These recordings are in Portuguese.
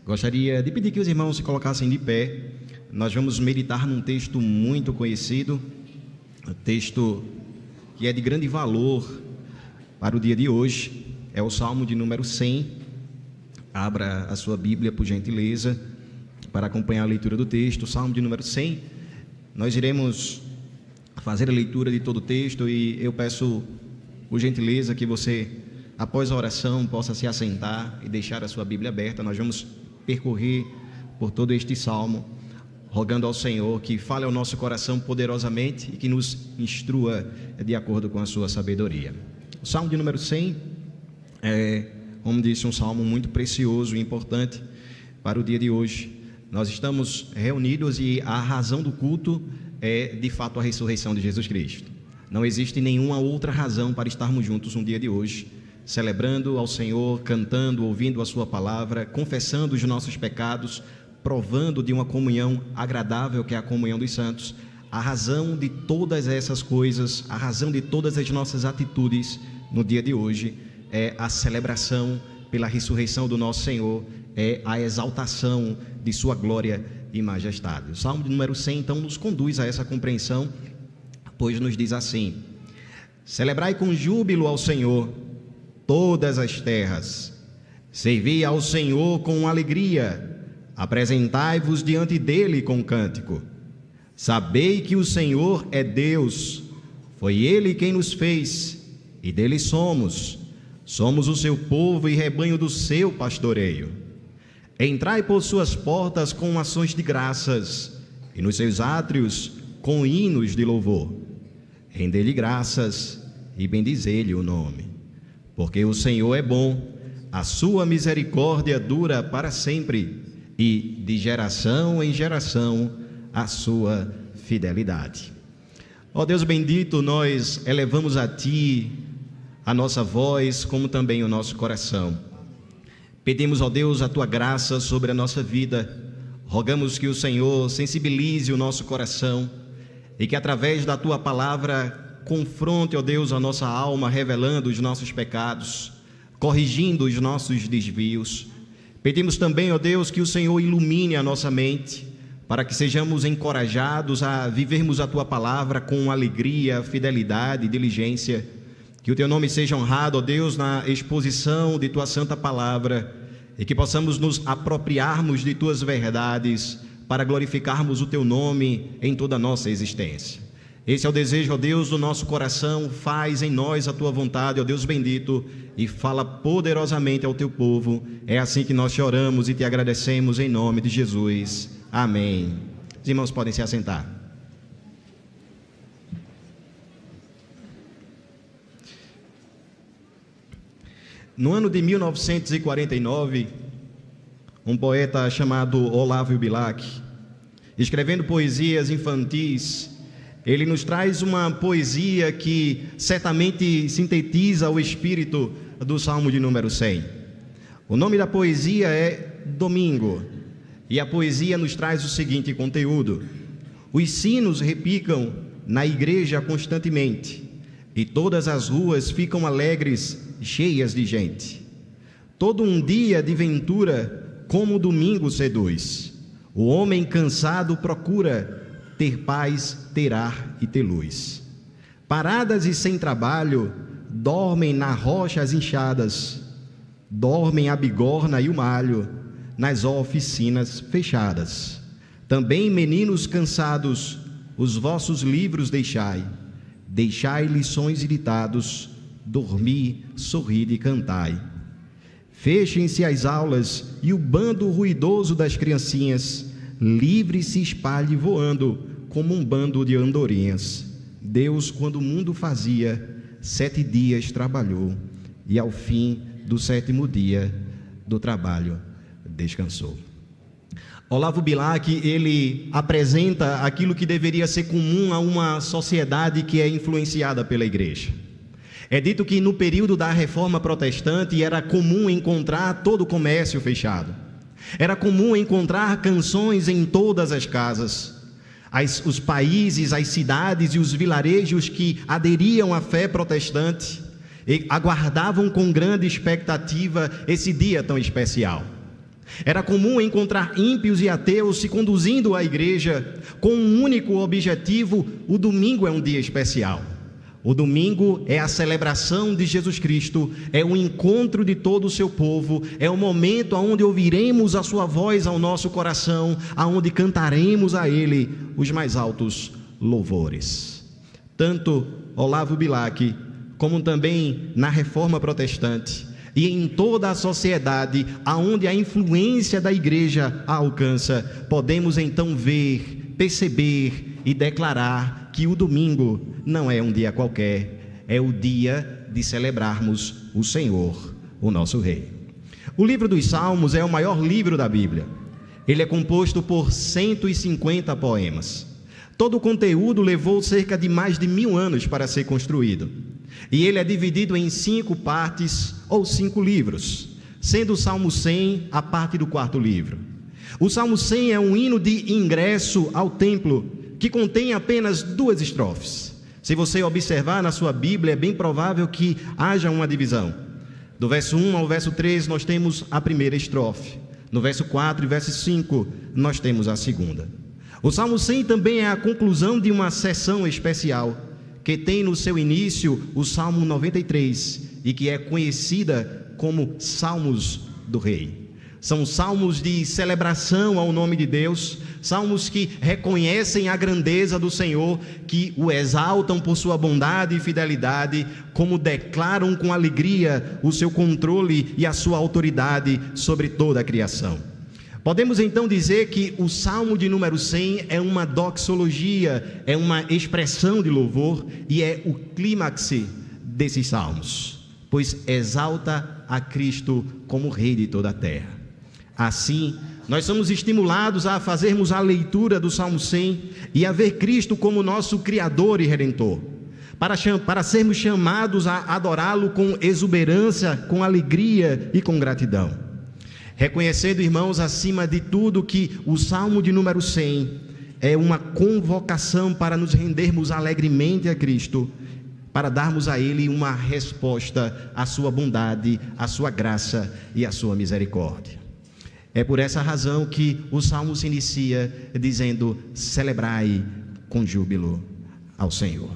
Gostaria de pedir que os irmãos se colocassem de pé. Nós vamos meditar num texto muito conhecido, um texto que é de grande valor para o dia de hoje. É o Salmo de número 100. Abra a sua Bíblia, por gentileza, para acompanhar a leitura do texto. Salmo de número 100. Nós iremos fazer a leitura de todo o texto e eu peço, por gentileza, que você, após a oração, possa se assentar e deixar a sua Bíblia aberta. Nós vamos percorrer por todo este salmo, rogando ao Senhor que fale ao nosso coração poderosamente e que nos instrua de acordo com a sua sabedoria. O Salmo de número 100 é, como disse, um salmo muito precioso e importante para o dia de hoje. Nós estamos reunidos e a razão do culto é, de fato, a ressurreição de Jesus Cristo. Não existe nenhuma outra razão para estarmos juntos no dia de hoje, celebrando ao Senhor, cantando, ouvindo a sua palavra, confessando os nossos pecados, provando de uma comunhão agradável, que é a comunhão dos santos. A razão de todas essas coisas, a razão de todas as nossas atitudes no dia de hoje é a celebração pela ressurreição do nosso Senhor, é a exaltação de sua glória e majestade. O Salmo de número 100, então, nos conduz a essa compreensão, pois nos diz assim: celebrai com júbilo ao Senhor todas as terras, servi ao Senhor com alegria, apresentai-vos diante dele com cântico. Sabei que o Senhor é Deus, foi ele quem nos fez, e dele somos o seu povo e rebanho do seu pastoreio. Entrai por suas portas com ações de graças, e nos seus átrios com hinos de louvor. Rendei-lhe graças e bendizei-lhe o nome. Porque o Senhor é bom, a sua misericórdia dura para sempre, e de geração em geração a sua fidelidade. Ó Deus bendito, nós elevamos a Ti a nossa voz, como também o nosso coração. Pedimos, ó Deus, a Tua graça sobre a nossa vida. Rogamos que o Senhor sensibilize o nosso coração e que através da Tua palavra confronte, ó Deus, a nossa alma, revelando os nossos pecados, corrigindo os nossos desvios. Pedimos também, ó Deus, que o Senhor ilumine a nossa mente, para que sejamos encorajados a vivermos a Tua palavra com alegria, fidelidade e diligência. Que o Teu nome seja honrado, ó Deus, na exposição de Tua santa palavra, e que possamos nos apropriarmos de Tuas verdades para glorificarmos o Teu nome em toda a nossa existência. Esse é o desejo, ó Deus, do nosso coração. Faz em nós a Tua vontade, ó Deus bendito, e fala poderosamente ao Teu povo. É assim que nós te oramos e te agradecemos em nome de Jesus. Amém. Os irmãos podem se assentar. No ano de 1949, um poeta chamado Olavo Bilac, escrevendo poesias infantis, ele nos traz uma poesia que certamente sintetiza o espírito do Salmo de número 100. O nome da poesia é Domingo, e a poesia nos traz o seguinte conteúdo: os sinos repicam na igreja constantemente, e todas as ruas ficam alegres, cheias de gente. Todo um dia de ventura, como o domingo seduz. O homem cansado procura ter paz, ter ar e ter luz. Paradas e sem trabalho, dormem na rocha as enxadas, dormem a bigorna e o malho, nas oficinas fechadas. Também, meninos cansados, os vossos livros deixai, deixai lições e ditados, dormi, sorride e cantai. Fechem-se as aulas e o bando ruidoso das criancinhas, livre se espalhe voando como um bando de andorinhas. Deus, quando o mundo fazia, 7 dias trabalhou, e ao fim do 7º dia do trabalho descansou. Olavo Bilac, ele apresenta aquilo que deveria ser comum a uma sociedade que é influenciada pela igreja. É dito que no período da Reforma Protestante era comum encontrar todo o comércio fechado. Era comum encontrar canções em todas as casas. Os países, as cidades e os vilarejos que aderiam à fé protestante aguardavam com grande expectativa esse dia tão especial. Era comum encontrar ímpios e ateus se conduzindo à igreja com um único objetivo: o domingo é um dia especial. O domingo é a celebração de Jesus Cristo, é o encontro de todo o seu povo, é o momento onde ouviremos a sua voz ao nosso coração, aonde cantaremos a Ele os mais altos louvores. Tanto Olavo Bilac, como também na Reforma Protestante e em toda a sociedade, aonde a influência da igreja a alcança, podemos então ver, perceber e declarar que o domingo não é um dia qualquer, é o dia de celebrarmos o Senhor, o nosso Rei. O livro dos Salmos é o maior livro da Bíblia. Ele é composto por 150 poemas. Todo o conteúdo levou cerca de mais de 1000 anos para ser construído. E ele é dividido em 5 partes ou 5 livros, sendo o Salmo 100 a parte do 4º livro. O Salmo 100 é um hino de ingresso ao templo, que contém apenas 2 estrofes. Se você observar na sua Bíblia, é bem provável que haja uma divisão. Do verso 1 ao verso 3, nós temos a primeira estrofe. No verso 4 e verso 5, nós temos a segunda. O Salmo 100 também é a conclusão de uma sessão especial, que tem no seu início o Salmo 93, e que é conhecida como Salmos do Rei. São salmos de celebração ao nome de Deus, salmos que reconhecem a grandeza do Senhor, que o exaltam por sua bondade e fidelidade, como declaram com alegria o seu controle e a sua autoridade sobre toda a criação. Podemos então dizer que o Salmo de número 100 é uma doxologia, é uma expressão de louvor e é o clímax desses salmos, pois exalta a Cristo como Rei de toda a terra. Assim, nós somos estimulados a fazermos a leitura do Salmo 100 e a ver Cristo como nosso Criador e Redentor, para sermos chamados a adorá-lo com exuberância, com alegria e com gratidão. Reconhecendo, irmãos, acima de tudo, que o Salmo de número 100 é uma convocação para nos rendermos alegremente a Cristo, para darmos a Ele uma resposta à sua bondade, à sua graça e à sua misericórdia. É por essa razão que o Salmo se inicia dizendo: celebrai com júbilo ao Senhor.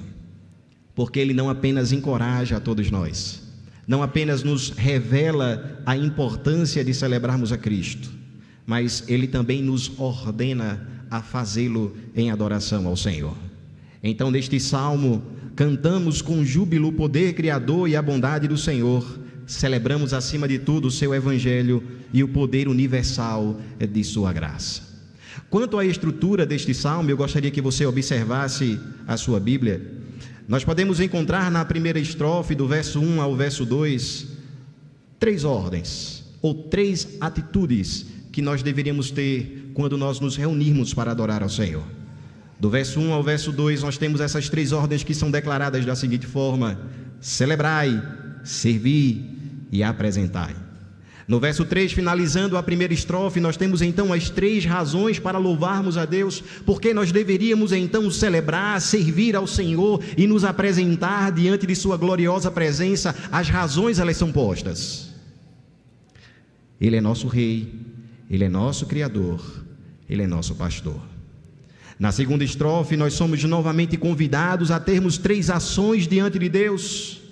Porque Ele não apenas encoraja a todos nós, não apenas nos revela a importância de celebrarmos a Cristo, mas Ele também nos ordena a fazê-lo em adoração ao Senhor. Então, neste Salmo, cantamos com júbilo o poder criador e a bondade do Senhor, celebramos acima de tudo o seu Evangelho e o poder universal de sua graça. Quanto à estrutura deste Salmo, eu gostaria que você observasse a sua Bíblia. Nós podemos encontrar na primeira estrofe, do verso 1 ao verso 2, 3 ordens, ou 3 atitudes que nós deveríamos ter quando nós nos reunirmos para adorar ao Senhor. Do verso 1 ao verso 2, nós temos essas 3 ordens que são declaradas da seguinte forma: celebrai, servi e apresentai. No verso 3, finalizando a primeira estrofe, nós temos então as 3 razões para louvarmos a Deus, porque nós deveríamos então celebrar, servir ao Senhor e nos apresentar diante de sua gloriosa presença. As razões, elas são postas. Ele é nosso Rei, Ele é nosso Criador, Ele é nosso Pastor. Na segunda estrofe, nós somos novamente convidados a termos 3 ações diante de Deus.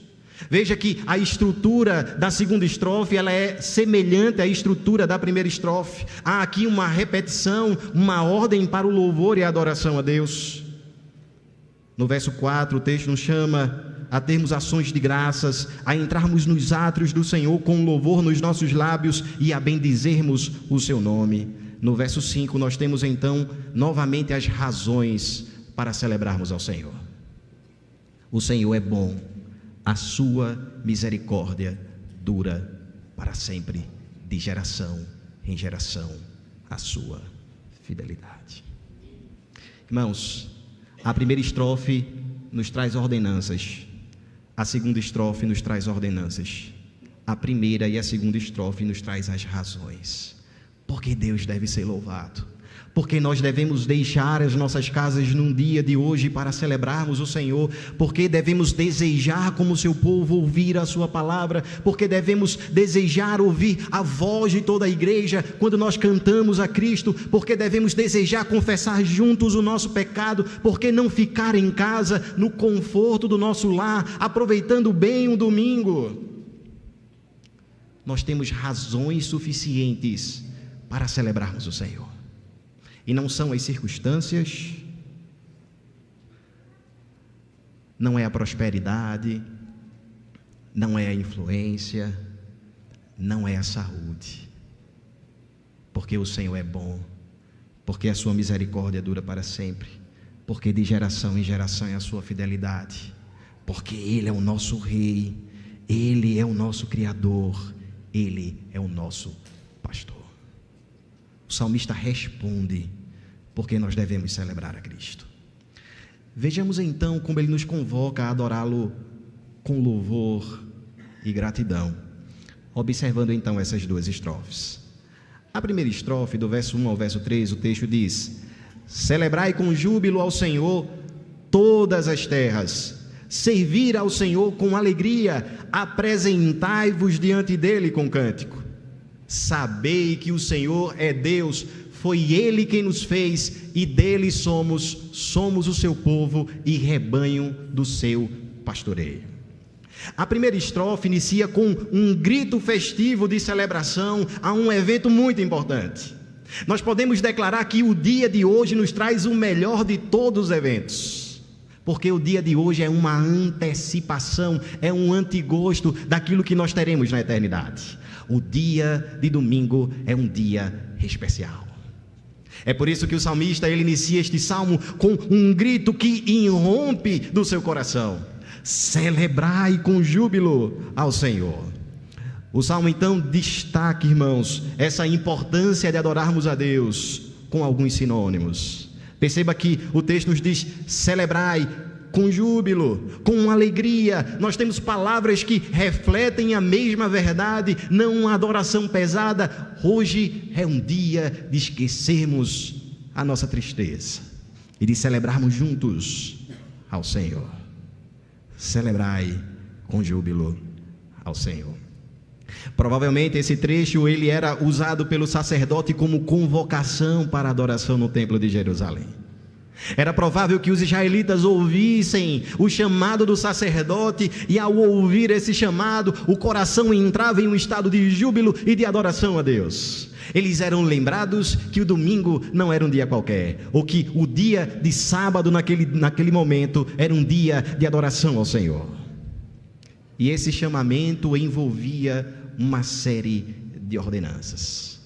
Veja que a estrutura da segunda estrofe, ela é semelhante à estrutura da primeira estrofe. Há aqui uma repetição, uma ordem para o louvor e a adoração a Deus. No verso 4, o texto nos chama a termos ações de graças, a entrarmos nos átrios do Senhor com louvor nos nossos lábios e a bendizermos o seu nome. No verso 5, nós temos então novamente as razões para celebrarmos ao Senhor. O Senhor é bom, a sua misericórdia dura para sempre, de geração em geração, a sua fidelidade. Irmãos, a primeira estrofe nos traz ordenanças, a segunda estrofe nos traz ordenanças, a primeira e a segunda estrofe nos traz as razões. Porque Deus deve ser louvado, porque nós devemos deixar as nossas casas num dia de hoje para celebrarmos o Senhor, porque devemos desejar como seu povo ouvir a sua palavra, porque devemos desejar ouvir a voz de toda a igreja quando nós cantamos a Cristo, porque devemos desejar confessar juntos o nosso pecado, porque não ficar em casa no conforto do nosso lar, aproveitando bem o domingo. Nós temos razões suficientes para celebrarmos o Senhor. E não são as circunstâncias, não é a prosperidade, não é a influência, não é a saúde. Porque o Senhor é bom, porque a sua misericórdia dura para sempre, porque de geração em geração é a sua fidelidade, porque Ele é o nosso Rei, Ele é o nosso Criador, Ele é o nosso pastor. O salmista responde porque nós devemos celebrar a Cristo. Vejamos então como ele nos convoca a adorá-lo com louvor e gratidão, observando então essas duas estrofes. A primeira estrofe, do verso 1 ao verso 3, o texto diz: celebrai com júbilo ao Senhor todas as terras, servir ao Senhor com alegria, apresentai-vos diante dele com cântico. Sabei que o Senhor é Deus, foi Ele quem nos fez e dele somos o seu povo e rebanho do seu pastoreio. A primeira estrofe inicia com um grito festivo de celebração a um evento muito importante. Nós podemos declarar que o dia de hoje nos traz o melhor de todos os eventos, porque o dia de hoje é uma antecipação, é um antegosto daquilo que nós teremos na eternidade. O dia de domingo é um dia especial. É por isso que o salmista ele inicia este salmo com um grito que irrompe do seu coração: celebrai com júbilo ao Senhor. O salmo então destaca, irmãos, essa importância de adorarmos a Deus com alguns sinônimos. Perceba que o texto nos diz: celebrai com júbilo, com alegria. Nós temos palavras que refletem a mesma verdade, não uma adoração pesada. Hoje é um dia de esquecermos a nossa tristeza e de celebrarmos juntos ao Senhor. Celebrai com júbilo ao Senhor. Provavelmente esse trecho ele era usado pelo sacerdote como convocação para a adoração no templo de Jerusalém. Era provável que os israelitas ouvissem o chamado do sacerdote, e ao ouvir esse chamado, o coração entrava em um estado de júbilo e de adoração a Deus. Eles eram lembrados que o domingo não era um dia qualquer, ou que o dia de sábado naquele momento era um dia de adoração ao Senhor. E esse chamamento envolvia uma série de ordenanças.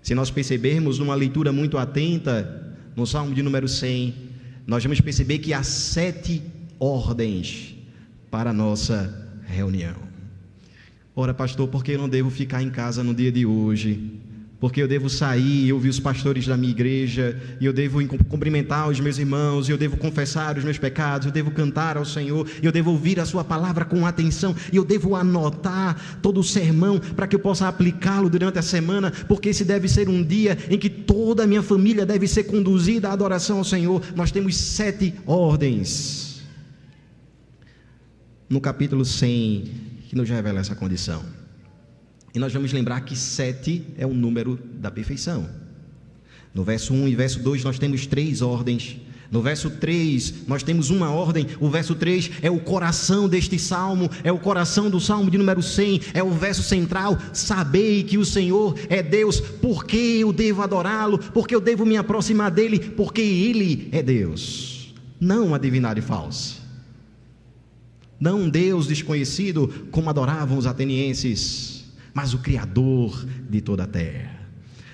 Se nós percebermos numa leitura muito atenta no Salmo de número 100, nós vamos perceber que há 7 ordens para a nossa reunião. Ora, pastor, por que eu não devo ficar em casa no dia de hoje? Porque eu devo sair e ouvir os pastores da minha igreja, e eu devo cumprimentar os meus irmãos, e eu devo confessar os meus pecados, eu devo cantar ao Senhor, e eu devo ouvir a sua palavra com atenção, e eu devo anotar todo o sermão para que eu possa aplicá-lo durante a semana, porque esse deve ser um dia em que toda a minha família deve ser conduzida à adoração ao Senhor. Nós temos 7 ordens no capítulo 100 que nos revela essa condição. E nós vamos lembrar que 7 é o número da perfeição. No verso 1 e verso 2 nós temos 3 ordens. No verso 3 nós temos uma ordem. O verso 3 é o coração deste salmo, é o coração do salmo de número 100, é o verso central: sabei que o Senhor é Deus. Por que eu devo adorá-lo? Porque eu devo me aproximar dele? Porque Ele é Deus, não uma divindade falsa, não um Deus desconhecido como adoravam os atenienses, mas o Criador de toda a terra.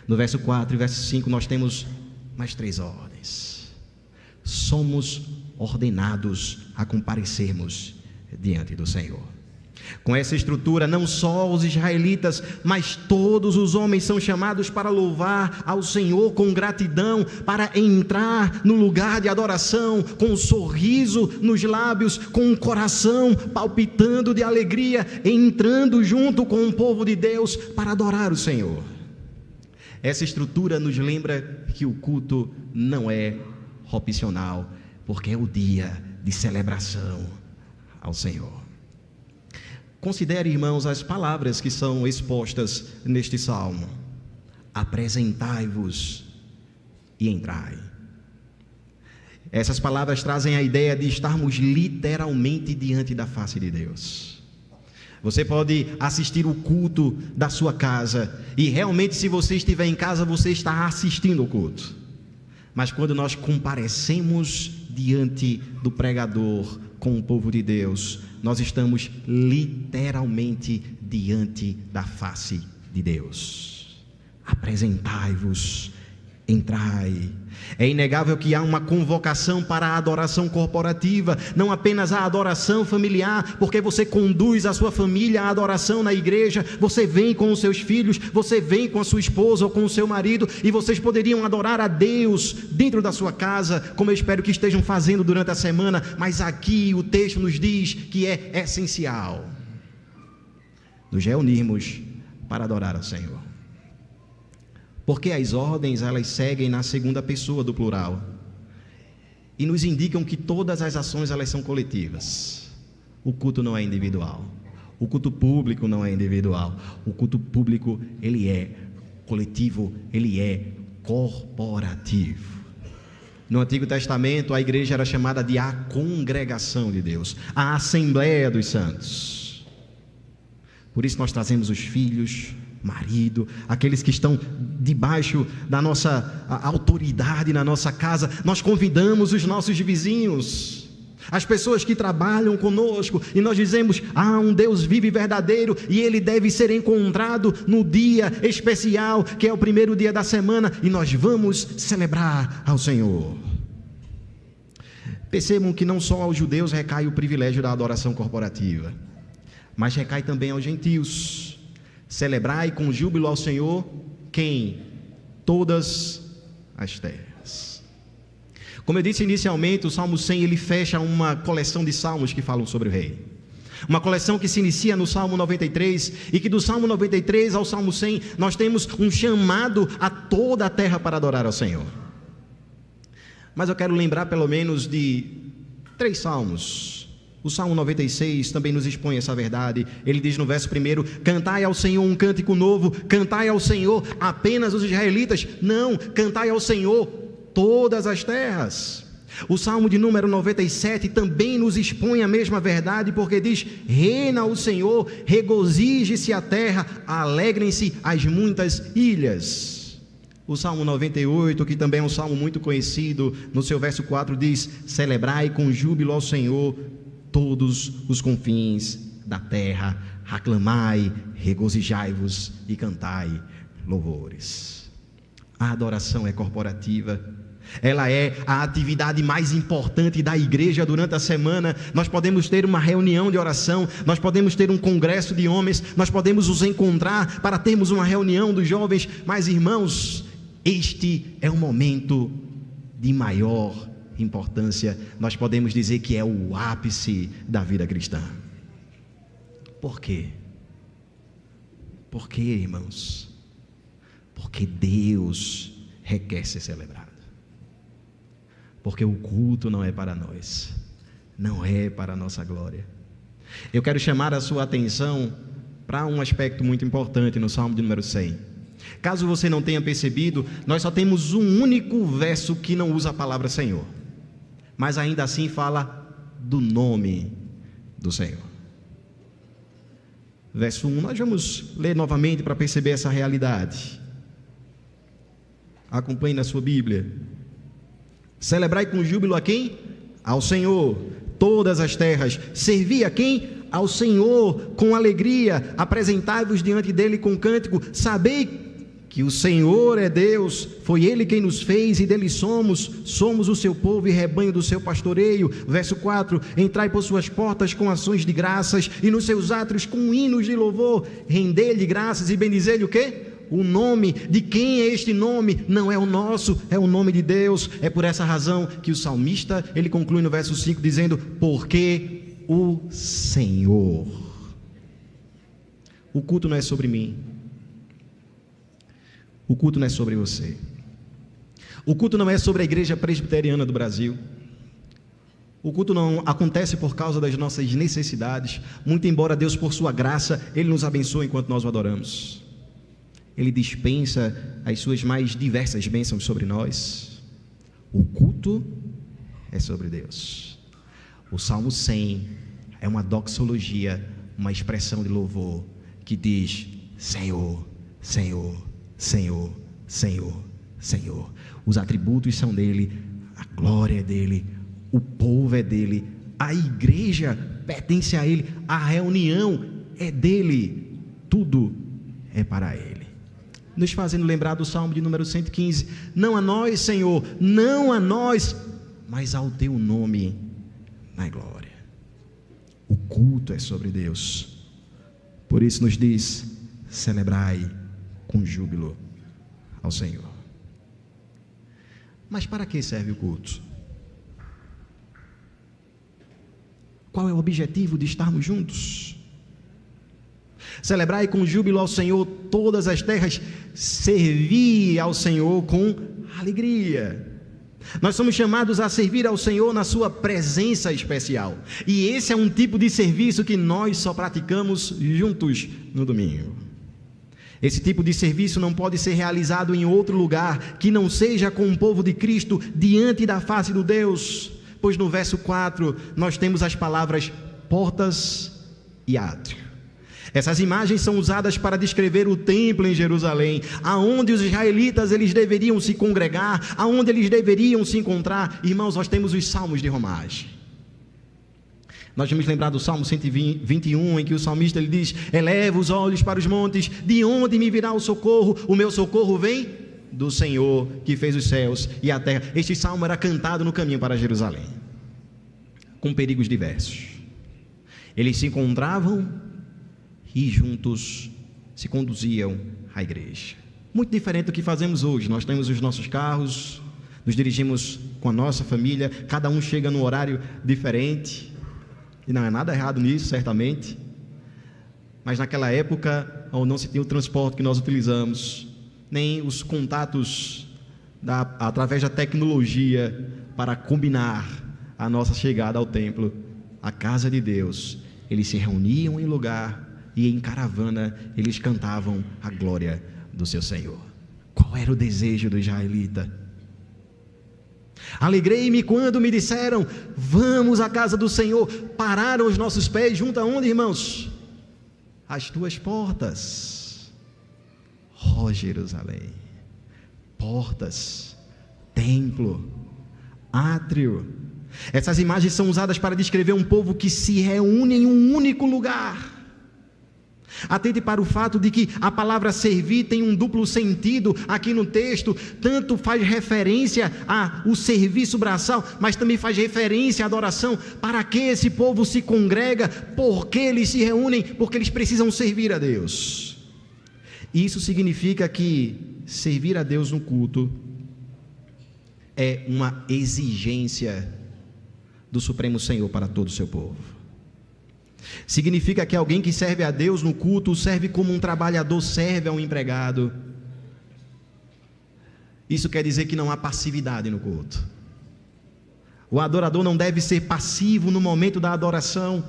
No verso 4 e verso 5 nós temos mais 3 ordens. Somos ordenados a comparecermos diante do Senhor. Com essa estrutura, não só os israelitas, mas todos os homens são chamados para louvar ao Senhor com gratidão, para entrar no lugar de adoração com um sorriso nos lábios, com um coração palpitando de alegria, entrando junto com o povo de Deus para adorar o Senhor. Essa estrutura nos lembra que o culto não é opcional, porque é o dia de celebração ao Senhor. Considere, irmãos, as palavras que são expostas neste salmo: apresentai-vos e entrai. Essas palavras trazem a ideia de estarmos literalmente diante da face de Deus. Você pode assistir o culto da sua casa, e realmente, se você estiver em casa, você está assistindo o culto. Mas quando nós comparecemos diante do pregador com o povo de Deus, nós estamos literalmente diante da face de Deus. Apresentai-vos, entrai. É inegável que há uma convocação para a adoração corporativa, não apenas a adoração familiar, porque você conduz a sua família à adoração na igreja, você vem com os seus filhos, você vem com a sua esposa ou com o seu marido, e vocês poderiam adorar a Deus dentro da sua casa, como eu espero que estejam fazendo durante a semana, mas aqui o texto nos diz que é essencial nos reunirmos para adorar ao Senhor. Porque as ordens, elas seguem na segunda pessoa do plural e nos indicam que todas as ações, elas são coletivas. O culto não é individual, o culto público não é individual, o culto público, ele é coletivo, ele é corporativo. No Antigo Testamento, a igreja era chamada de a congregação de Deus, a Assembleia dos Santos. Por isso nós trazemos os filhos, marido, aqueles que estão debaixo da nossa autoridade na nossa casa, nós convidamos os nossos vizinhos, as pessoas que trabalham conosco, e nós dizemos: há um Deus vivo e verdadeiro, e Ele deve ser encontrado no dia especial, que é o primeiro dia da semana, e nós vamos celebrar ao Senhor. Percebam que não só aos judeus recai o privilégio da adoração corporativa, mas recai também aos gentios. Celebrai com júbilo ao Senhor, quem? Todas as terras. Como eu disse inicialmente, o Salmo 100, ele fecha uma coleção de salmos que falam sobre o rei. Uma coleção que se inicia no Salmo 93, e que do Salmo 93 ao Salmo 100, nós temos um chamado a toda a terra para adorar ao Senhor. Mas eu quero lembrar pelo menos de 3 salmos. O Salmo 96 também nos expõe essa verdade. Ele diz no verso 1: cantai ao Senhor um cântico novo, cantai ao Senhor apenas os israelitas. Não, cantai ao Senhor todas as terras. O Salmo de número 97 também nos expõe a mesma verdade, porque diz: reina o Senhor, regozije-se a terra, alegrem-se as muitas ilhas. O Salmo 98, que também é um salmo muito conhecido, no seu verso 4 diz: celebrai com júbilo ao Senhor todos os confins da terra, aclamai, regozijai-vos e cantai louvores. A adoração é corporativa, ela é a atividade mais importante da igreja durante a semana. Nós podemos ter uma reunião de oração, nós podemos ter um congresso de homens, nós podemos nos encontrar para termos uma reunião dos jovens, mas, irmãos, este é o momento de maior importância, nós podemos dizer que é o ápice da vida cristã. Por quê? Por quê, irmãos? Porque Deus requer ser celebrado. Porque o culto não é para nós, não é para a nossa glória. Eu quero chamar a sua atenção para um aspecto muito importante no Salmo de número 100. Caso você não tenha percebido, nós só temos um único verso que não usa a palavra Senhor, mas ainda assim fala do nome do Senhor. Verso 1, nós vamos ler novamente para perceber essa realidade. Acompanhe na sua Bíblia. Celebrai com júbilo a quem? Ao Senhor, todas as terras. Servi a quem? Ao Senhor com alegria. Apresentai-vos diante dele com cântico. Sabei que o Senhor é Deus, foi Ele quem nos fez e dele somos o seu povo e rebanho do seu pastoreio. Verso 4, entrai por suas portas com ações de graças e nos seus átrios com hinos de louvor, rendei-lhe graças e bendizei-lhe o quê? O nome. De quem é este nome? Não é o nosso, é o nome de Deus. É por essa razão que o salmista, ele conclui no verso 5 dizendo: porque o Senhor. O culto não é sobre mim. O culto não é sobre você. O culto não é sobre a Igreja Presbiteriana do Brasil. O culto não acontece por causa das nossas necessidades, muito embora Deus, por sua graça, Ele nos abençoe enquanto nós o adoramos. Ele dispensa as suas mais diversas bênçãos sobre nós. O culto é sobre Deus. O Salmo 100 é uma doxologia, uma expressão de louvor que diz: Senhor, Senhor, Senhor, Senhor, Senhor. Os atributos são dele, a glória é dele, o povo é dele, a igreja pertence a ele, a reunião é dele, tudo é para ele. Nos fazendo lembrar do Salmo de número 115, não a nós, Senhor, não a nós, mas ao teu nome na glória. O culto é sobre Deus, por isso nos diz: celebrai com júbilo ao Senhor. Mas para que serve o culto? Qual é o objetivo de estarmos juntos? Celebrai com júbilo ao Senhor todas as terras, servir ao Senhor com alegria. Nós somos chamados a servir ao Senhor na sua presença especial, e esse é um tipo de serviço que nós só praticamos juntos no domingo. Esse tipo de serviço não pode ser realizado em outro lugar que não seja com o povo de Cristo diante da face do Deus, pois no verso 4 nós temos as palavras portas e átrio. Essas imagens são usadas para descrever o templo em Jerusalém, aonde os israelitas eles deveriam se congregar, aonde eles deveriam se encontrar. Irmãos, nós temos os salmos de romagem. Nós vamos lembrar do Salmo 121, em que o salmista ele diz: eleva os olhos para os montes, de onde me virá o socorro? O meu socorro vem do Senhor, que fez os céus e a terra. Este salmo era cantado no caminho para Jerusalém, com perigos diversos. Eles se encontravam e juntos se conduziam à igreja. Muito diferente do que fazemos hoje. Nós temos os nossos carros, nos dirigimos com a nossa família, cada um chega num horário diferente. E não é nada errado nisso, certamente. Mas naquela época, onde não se tinha o transporte que nós utilizamos, nem os contatos através da tecnologia para combinar a nossa chegada ao templo, à casa de Deus, eles se reuniam em lugar e em caravana eles cantavam a glória do seu Senhor. Qual era o desejo do israelita? Alegrei-me quando me disseram: vamos à casa do Senhor. Pararam os nossos pés junto aonde, irmãos? As tuas portas. Ó Jerusalém, portas, templo, átrio. Essas imagens são usadas para descrever um povo que se reúne em um único lugar. Atente para o fato de que a palavra servir tem um duplo sentido aqui no texto. Tanto faz referência ao serviço braçal, mas também faz referência à adoração. Para que esse povo se congrega? Por que eles se reúnem? Porque eles precisam servir a Deus. Isso significa que servir a Deus no culto é uma exigência do Supremo Senhor para todo o seu povo. Significa que alguém que serve a Deus no culto serve como um trabalhador serve a um empregado. Isso quer dizer que não há passividade no culto. O adorador não deve ser passivo no momento da adoração.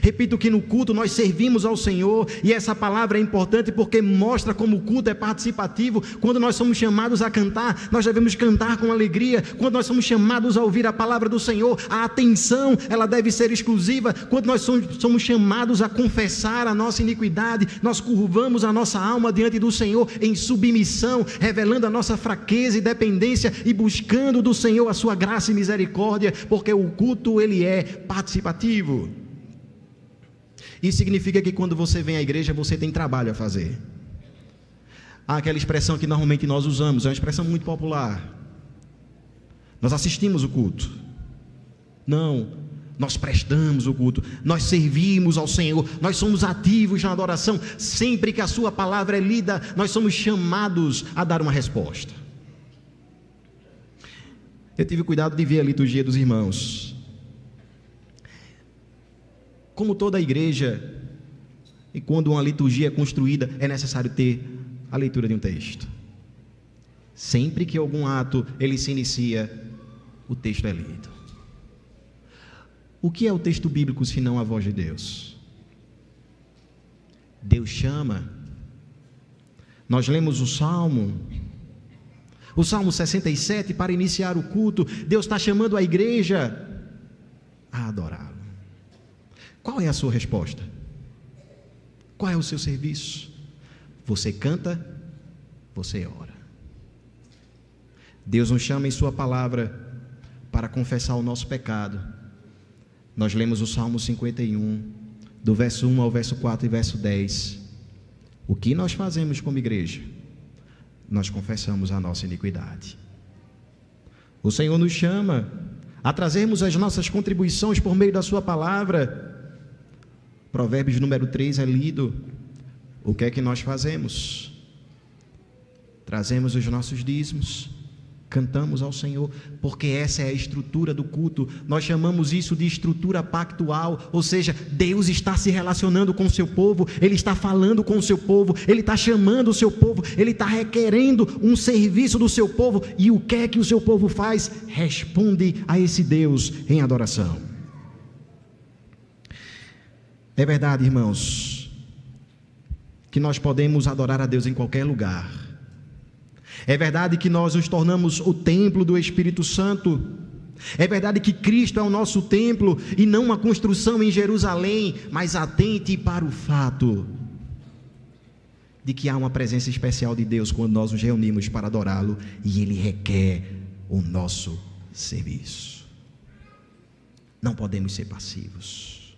Repito que no culto nós servimos ao Senhor, e essa palavra é importante porque mostra como o culto é participativo. Quando nós somos chamados a cantar, nós devemos cantar com alegria. Quando nós somos chamados a ouvir a palavra do Senhor, a atenção ela deve ser exclusiva. Quando nós somos chamados a confessar a nossa iniquidade, nós curvamos a nossa alma diante do Senhor em submissão, revelando a nossa fraqueza e dependência e buscando do Senhor a sua graça e misericórdia, porque o culto ele é participativo. Isso significa que quando você vem à igreja, você tem trabalho a fazer. Há aquela expressão que normalmente nós usamos, é uma expressão muito popular. Nós assistimos o culto. Não, nós prestamos o culto, nós servimos ao Senhor, nós somos ativos na adoração. Sempre que a sua palavra é lida, nós somos chamados a dar uma resposta. Eu tive cuidado de ver a liturgia dos irmãos. Como toda a igreja, e quando uma liturgia é construída, é necessário ter a leitura de um texto. Sempre que algum ato ele se inicia, o texto é lido. O que é o texto bíblico se não a voz de Deus? Deus chama. Nós lemos o Salmo 67 para iniciar o culto. Deus está chamando a igreja a adorá-lo. Qual é a sua resposta? Qual é o seu serviço? Você canta, você ora. Deus nos chama em sua palavra para confessar o nosso pecado. Nós lemos o Salmo 51, do verso 1 ao verso 4 e verso 10. O que nós fazemos como igreja? Nós confessamos a nossa iniquidade. O Senhor nos chama a trazermos as nossas contribuições por meio da sua palavra. Provérbios número 3 é lido. O que é que nós fazemos? Trazemos os nossos dízimos, cantamos ao Senhor, porque essa é a estrutura do culto. Nós chamamos isso de estrutura pactual, ou seja, Deus está se relacionando com o seu povo, Ele está falando com o seu povo, Ele está chamando o seu povo, Ele está requerendo um serviço do seu povo, e o que é que o seu povo faz? Responde a esse Deus em adoração. É verdade, irmãos, que nós podemos adorar a Deus em qualquer lugar. É verdade que nós nos tornamos o templo do Espírito Santo. É verdade que Cristo é o nosso templo e não uma construção em Jerusalém, mas atente para o fato de que há uma presença especial de Deus quando nós nos reunimos para adorá-lo, e Ele requer o nosso serviço. Não podemos ser passivos.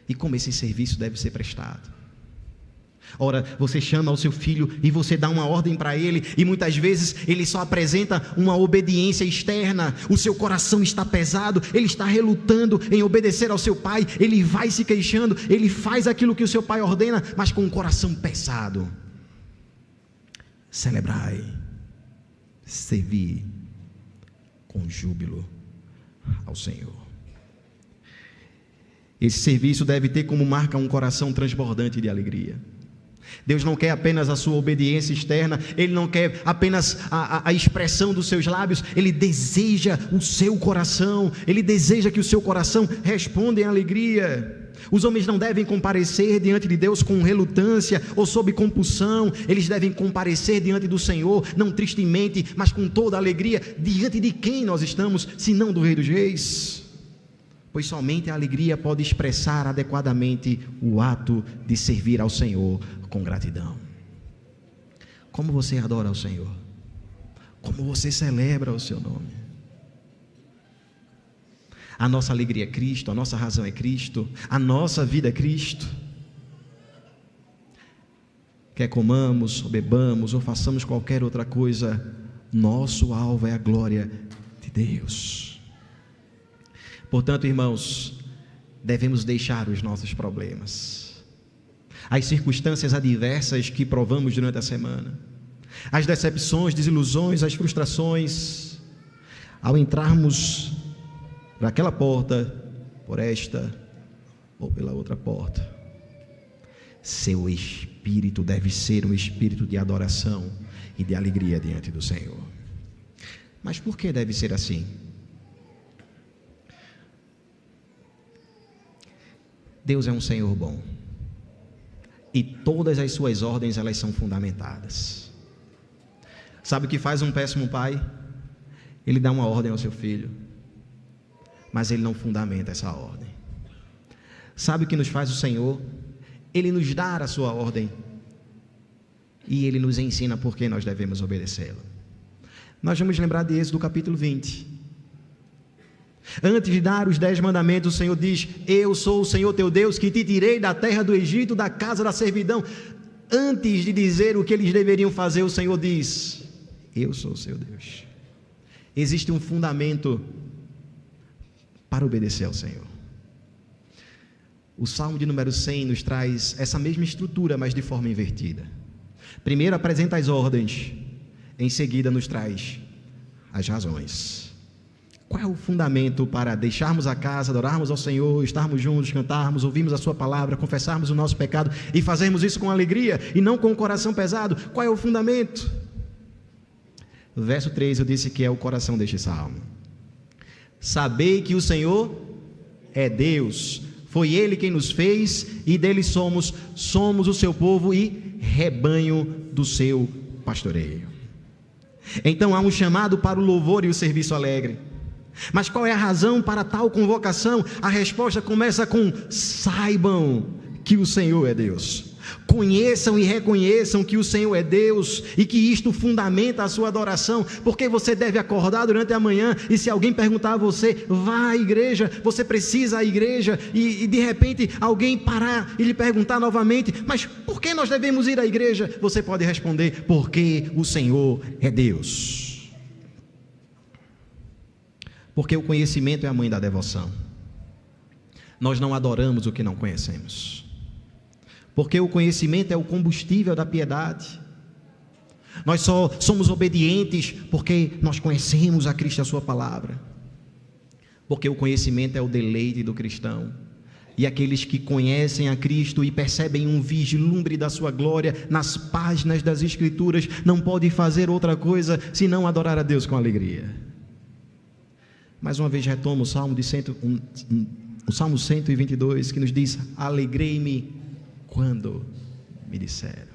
E como esse serviço deve ser prestado? Ora, você chama o seu filho e você dá uma ordem para ele, e muitas vezes ele só apresenta uma obediência externa. O seu coração está pesado, ele está relutando em obedecer ao seu pai, ele vai se queixando, ele faz aquilo que o seu pai ordena, mas com o coração pesado. Celebrai, servi com júbilo ao Senhor. Esse serviço deve ter como marca um coração transbordante de alegria. Deus não quer apenas a sua obediência externa, Ele não quer apenas a expressão dos seus lábios, Ele deseja o seu coração, Ele deseja que o seu coração responda em alegria. Os homens não devem comparecer diante de Deus com relutância ou sob compulsão, eles devem comparecer diante do Senhor, não tristemente, mas com toda a alegria. Diante de quem nós estamos, senão do Rei dos Reis? Pois somente a alegria pode expressar adequadamente o ato de servir ao Senhor com gratidão. Como você adora ao Senhor? Como você celebra o seu nome? A nossa alegria é Cristo, a nossa razão é Cristo, a nossa vida é Cristo. Quer comamos, ou bebamos, ou façamos qualquer outra coisa, nosso alvo é a glória de Deus. Portanto, irmãos, devemos deixar os nossos problemas, as circunstâncias adversas que provamos durante a semana, as decepções, desilusões, as frustrações, ao entrarmos por aquela porta, por esta ou pela outra porta, seu espírito deve ser um espírito de adoração e de alegria diante do Senhor. Mas por que deve ser assim? Deus é um Senhor bom, e todas as suas ordens, elas são fundamentadas. Sabe o que faz um péssimo pai? Ele dá uma ordem ao seu filho, mas ele não fundamenta essa ordem. Sabe o que nos faz o Senhor? Ele nos dá a sua ordem, e Ele nos ensina por que nós devemos obedecê-la. Nós vamos lembrar de Êxodo capítulo 20. Antes de dar os 10 mandamentos, o Senhor diz: eu sou o Senhor teu Deus, que te tirei da terra do Egito, da casa da servidão. Antes de dizer o que eles deveriam fazer, o Senhor diz: eu sou o seu Deus. Existe um fundamento para obedecer ao Senhor. O Salmo de número 100 nos traz essa mesma estrutura, mas de forma invertida. Primeiro apresenta as ordens, em seguida nos traz as razões. Qual é o fundamento para deixarmos a casa, adorarmos ao Senhor, estarmos juntos, cantarmos, ouvirmos a sua palavra, confessarmos o nosso pecado e fazermos isso com alegria e não com o coração pesado? Qual é o fundamento? O verso 3 eu disse que é o coração deste salmo. Sabei que o Senhor é Deus, foi Ele quem nos fez e dele somos o seu povo e rebanho do seu pastoreio. Então há um chamado para o louvor e o serviço alegre. Mas qual é a razão para tal convocação? A resposta começa com: saibam que o Senhor é Deus. Conheçam e reconheçam que o Senhor é Deus e que isto fundamenta a sua adoração, porque você deve acordar durante a manhã e se alguém perguntar a você: vá à igreja, você precisa ir à igreja, e de repente alguém parar e lhe perguntar novamente: mas por que nós devemos ir à igreja? Você pode responder: porque o Senhor é Deus. Porque o conhecimento é a mãe da devoção. Nós não adoramos o que não conhecemos. Porque o conhecimento é o combustível da piedade. Nós só somos obedientes porque nós conhecemos a Cristo e a sua palavra. Porque o conhecimento é o deleite do cristão. E aqueles que conhecem a Cristo e percebem um vislumbre da sua glória nas páginas das Escrituras, não podem fazer outra coisa senão adorar a Deus com alegria. Mais uma vez retomo o Salmo, o Salmo 122, que nos diz: alegrei-me quando me disseram.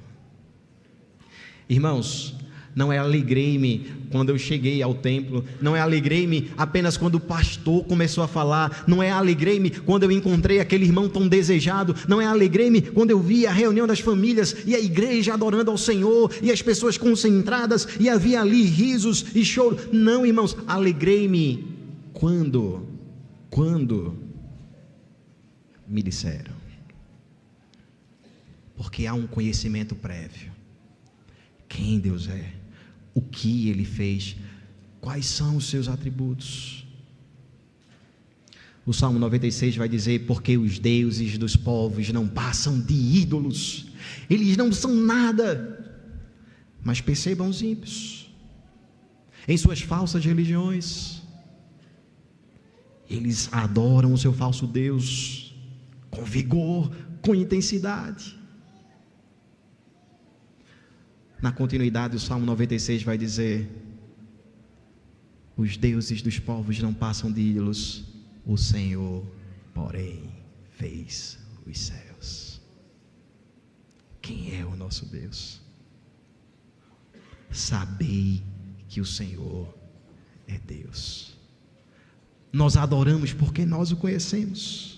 Irmãos, não é alegrei-me quando eu cheguei ao templo, não é alegrei-me apenas quando o pastor começou a falar, não é alegrei-me quando eu encontrei aquele irmão tão desejado, não é alegrei-me quando eu vi a reunião das famílias e a igreja adorando ao Senhor e as pessoas concentradas e havia ali risos e choro. Não, irmãos, alegrei-me quando me disseram. Porque há um conhecimento prévio. Quem Deus é, o que Ele fez, quais são os seus atributos. O Salmo 96 vai dizer: porque os deuses dos povos não passam de ídolos, eles não são nada. Mas percebam os ímpios, em suas falsas religiões, eles adoram o seu falso Deus com vigor, com intensidade. Na continuidade, o Salmo 96 vai dizer: os deuses dos povos não passam de ídolos, o Senhor, porém, fez os céus. Quem é o nosso Deus? Sabei que o Senhor é Deus. Nós adoramos porque nós o conhecemos.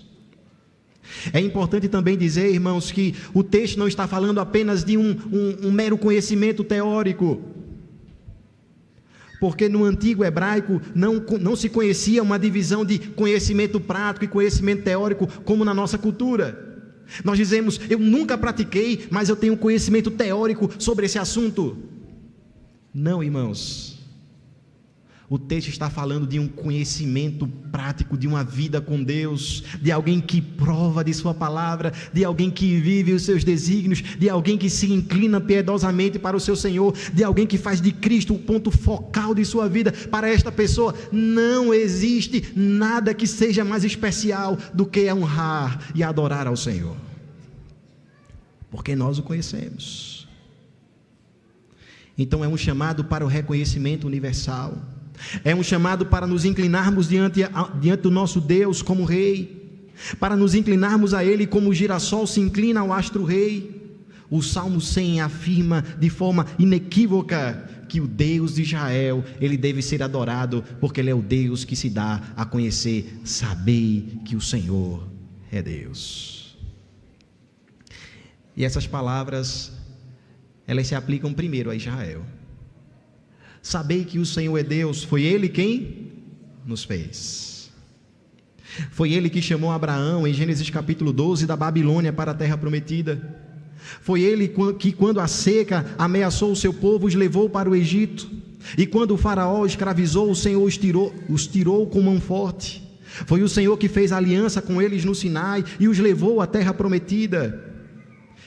É importante também dizer, irmãos, que o texto não está falando apenas de um mero conhecimento teórico, porque no antigo hebraico não se conhecia uma divisão de conhecimento prático e conhecimento teórico como na nossa cultura. Nós dizemos: eu nunca pratiquei, mas eu tenho conhecimento teórico sobre esse assunto. Não, irmãos. O texto está falando de um conhecimento prático, de uma vida com Deus, de alguém que prova de sua palavra, de alguém que vive os seus desígnios, de alguém que se inclina piedosamente para o seu Senhor, de alguém que faz de Cristo o ponto focal de sua vida. Para esta pessoa não existe nada que seja mais especial do que honrar e adorar ao Senhor, porque nós o conhecemos. Então é um chamado para o reconhecimento universal. É um chamado para nos inclinarmos diante do nosso Deus como Rei, para nos inclinarmos a Ele como o girassol se inclina ao astro-rei. O Salmo 100 afirma de forma inequívoca que o Deus de Israel, Ele deve ser adorado, porque Ele é o Deus que se dá a conhecer. Sabei que o Senhor é Deus. E essas palavras, elas se aplicam primeiro a Israel. Sabei que o Senhor é Deus, foi Ele quem nos fez. Foi Ele que chamou Abraão em Gênesis capítulo 12 da Babilônia para a terra prometida. Foi Ele que, quando a seca ameaçou o seu povo, os levou para o Egito. E quando o faraó escravizou, o Senhor os tirou com mão forte. Foi o Senhor que fez aliança com eles no Sinai e os levou à terra prometida.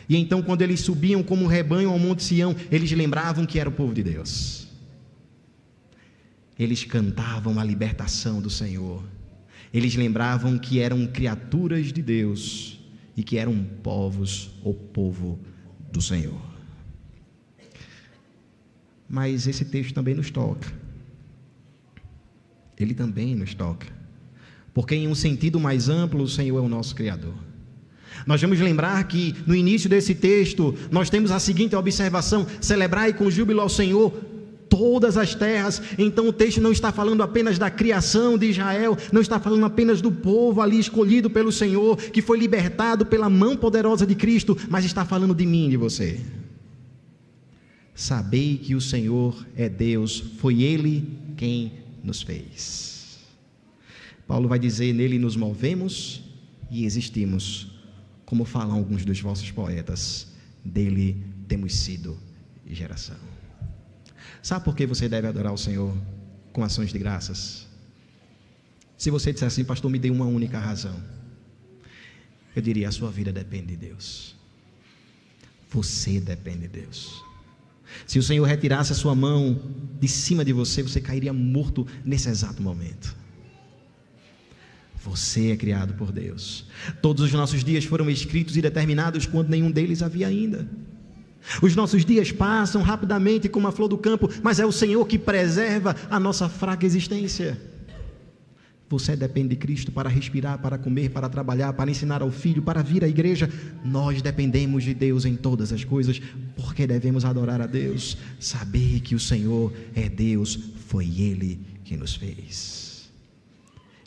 E então, quando eles subiam como um rebanho ao monte Sião, eles lembravam que era o povo de Deus. Eles cantavam a libertação do Senhor. Eles lembravam que eram criaturas de Deus e que eram povos ou povo do Senhor. Mas esse texto também nos toca. Ele também nos toca. Porque em um sentido mais amplo, o Senhor é o nosso Criador. Nós vamos lembrar que no início desse texto, nós temos a seguinte observação: celebrai com júbilo ao Senhor todas as terras. Então o texto não está falando apenas da criação de Israel, não está falando apenas do povo ali escolhido pelo Senhor, que foi libertado pela mão poderosa de Cristo, mas está falando de mim e de você. Sabei que o Senhor é Deus, foi Ele quem nos fez. Paulo vai dizer: nele nos movemos e existimos, como falam alguns dos vossos poetas, dele temos sido geração. Sabe por que você deve adorar o Senhor com ações de graças? Se você disser assim: pastor, me dê uma única razão, eu diria: a sua vida depende de Deus. Você depende de Deus. Se o Senhor retirasse a sua mão de cima de você, você cairia morto nesse exato momento. Você é criado por Deus. Todos os nossos dias foram escritos e determinados quando nenhum deles havia ainda. Os nossos dias passam rapidamente como a flor do campo, mas é o Senhor que preserva a nossa fraca existência. Você depende de Cristo para respirar, para comer, para trabalhar, para ensinar ao filho, para vir à igreja. Nós dependemos de Deus em todas as coisas, porque devemos adorar a Deus. Saber que o Senhor é Deus, foi Ele que nos fez.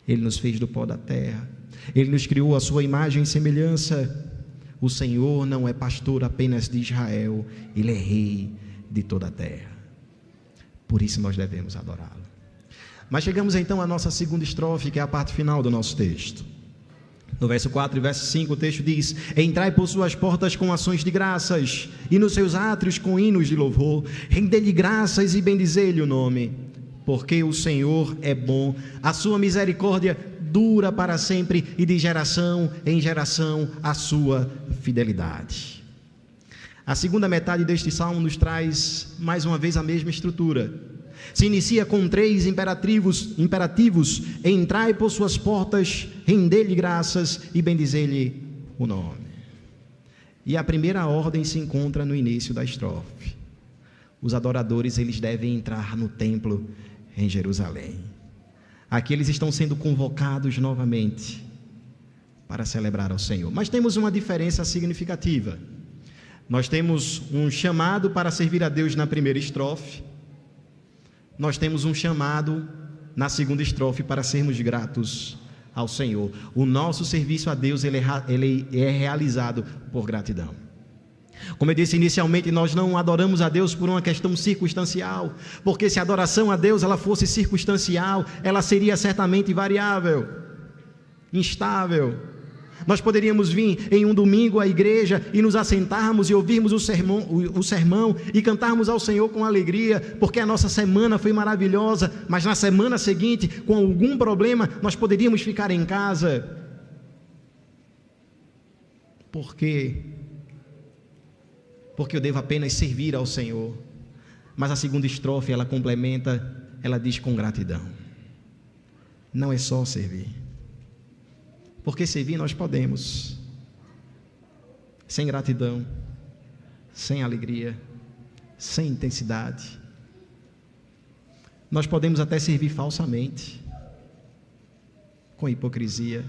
Ele nos fez do pó da terra, Ele nos criou à sua imagem e semelhança. O Senhor não é pastor apenas de Israel, Ele é rei de toda a terra. Por isso nós devemos adorá-lo. Mas chegamos então à nossa segunda estrofe, que é a parte final do nosso texto. No verso 4 e verso 5 o texto diz: entrai por suas portas com ações de graças, e nos seus átrios com hinos de louvor, rendei-lhe graças e bendizei-lhe o nome, porque o Senhor é bom, a sua misericórdia dura para sempre, e de geração em geração a sua fidelidade. A segunda metade deste salmo nos traz mais uma vez a mesma estrutura. Se inicia com 3 imperativos: entrai por suas portas, rendei-lhe graças e bendizei-lhe o nome. E a primeira ordem se encontra no início da estrofe. Os adoradores, eles devem entrar no templo em Jerusalém. Aqui eles estão sendo convocados novamente para celebrar ao Senhor. Mas temos uma diferença significativa. Nós temos um chamado para servir a Deus na primeira estrofe. Nós temos um chamado na segunda estrofe para sermos gratos ao Senhor. O nosso serviço a Deus ele é realizado por gratidão. Como eu disse inicialmente, nós não adoramos a Deus por uma questão circunstancial, porque se a adoração a Deus ela fosse circunstancial, ela seria certamente variável, instável. Nós poderíamos vir em um domingo à igreja e nos assentarmos e ouvirmos o sermão e cantarmos ao Senhor com alegria, porque a nossa semana foi maravilhosa, mas na semana seguinte, com algum problema, nós poderíamos ficar em casa. Por quê? Porque eu devo apenas servir ao Senhor. Mas a segunda estrofe, ela complementa, ela diz com gratidão. Não é só servir. Porque servir nós podemos, sem gratidão, sem alegria, sem intensidade. Nós podemos até servir falsamente, com hipocrisia.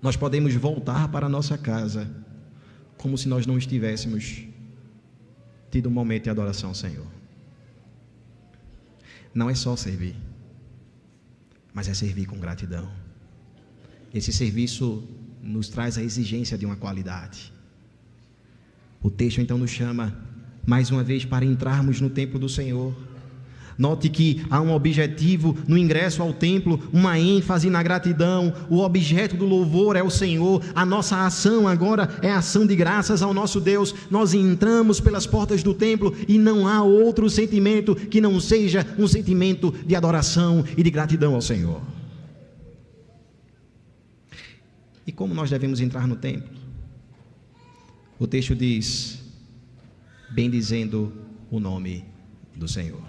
Nós podemos voltar para a nossa casa, como se nós não estivéssemos tido um momento de adoração ao Senhor. Não é só servir, mas é servir com gratidão. Esse serviço nos traz a exigência de uma qualidade. O texto então nos chama, mais uma vez, para entrarmos no templo do Senhor. Note que há um objetivo no ingresso ao templo, uma ênfase na gratidão. O objeto do louvor é o Senhor. A nossa ação agora é ação de graças ao nosso Deus. Nós entramos pelas portas do templo e não há outro sentimento que não seja um sentimento de adoração e de gratidão ao Senhor. E como nós devemos entrar no templo? O texto diz: bendizendo o nome do Senhor.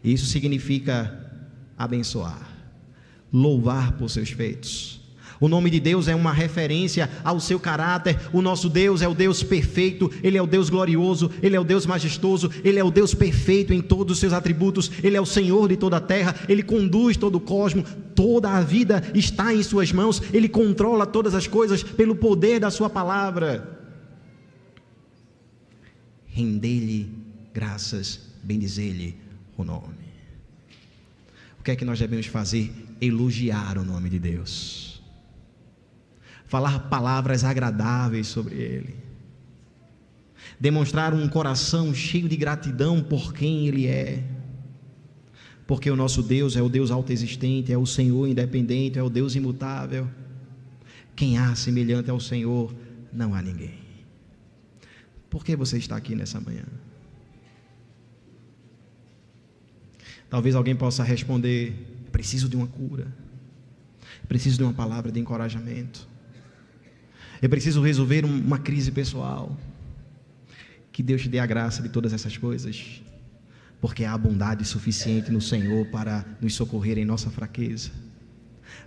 Isso significa abençoar, louvar por seus feitos, O nome de Deus é uma referência ao seu caráter. O nosso Deus é o Deus perfeito, Ele é o Deus glorioso, Ele é o Deus majestoso, Ele é o Deus perfeito em todos os seus atributos, Ele é o Senhor de toda a terra, Ele conduz todo o cosmos, toda a vida está em suas mãos, Ele controla todas as coisas pelo poder da sua palavra. Rendei-lhe graças, bendizer-lhe o nome. O que é que nós devemos fazer? Elogiar o nome de Deus. Falar palavras agradáveis sobre Ele, demonstrar um coração cheio de gratidão por quem Ele é, porque o nosso Deus é o Deus autoexistente, é o Senhor independente, é o Deus imutável. Quem há semelhante ao Senhor? Não há ninguém. Por que você está aqui nessa manhã? Talvez alguém possa responder: preciso de uma cura, preciso de uma palavra de encorajamento, eu preciso resolver uma crise pessoal. Que Deus te dê a graça de todas essas coisas, porque há bondade suficiente no Senhor para nos socorrer em nossa fraqueza,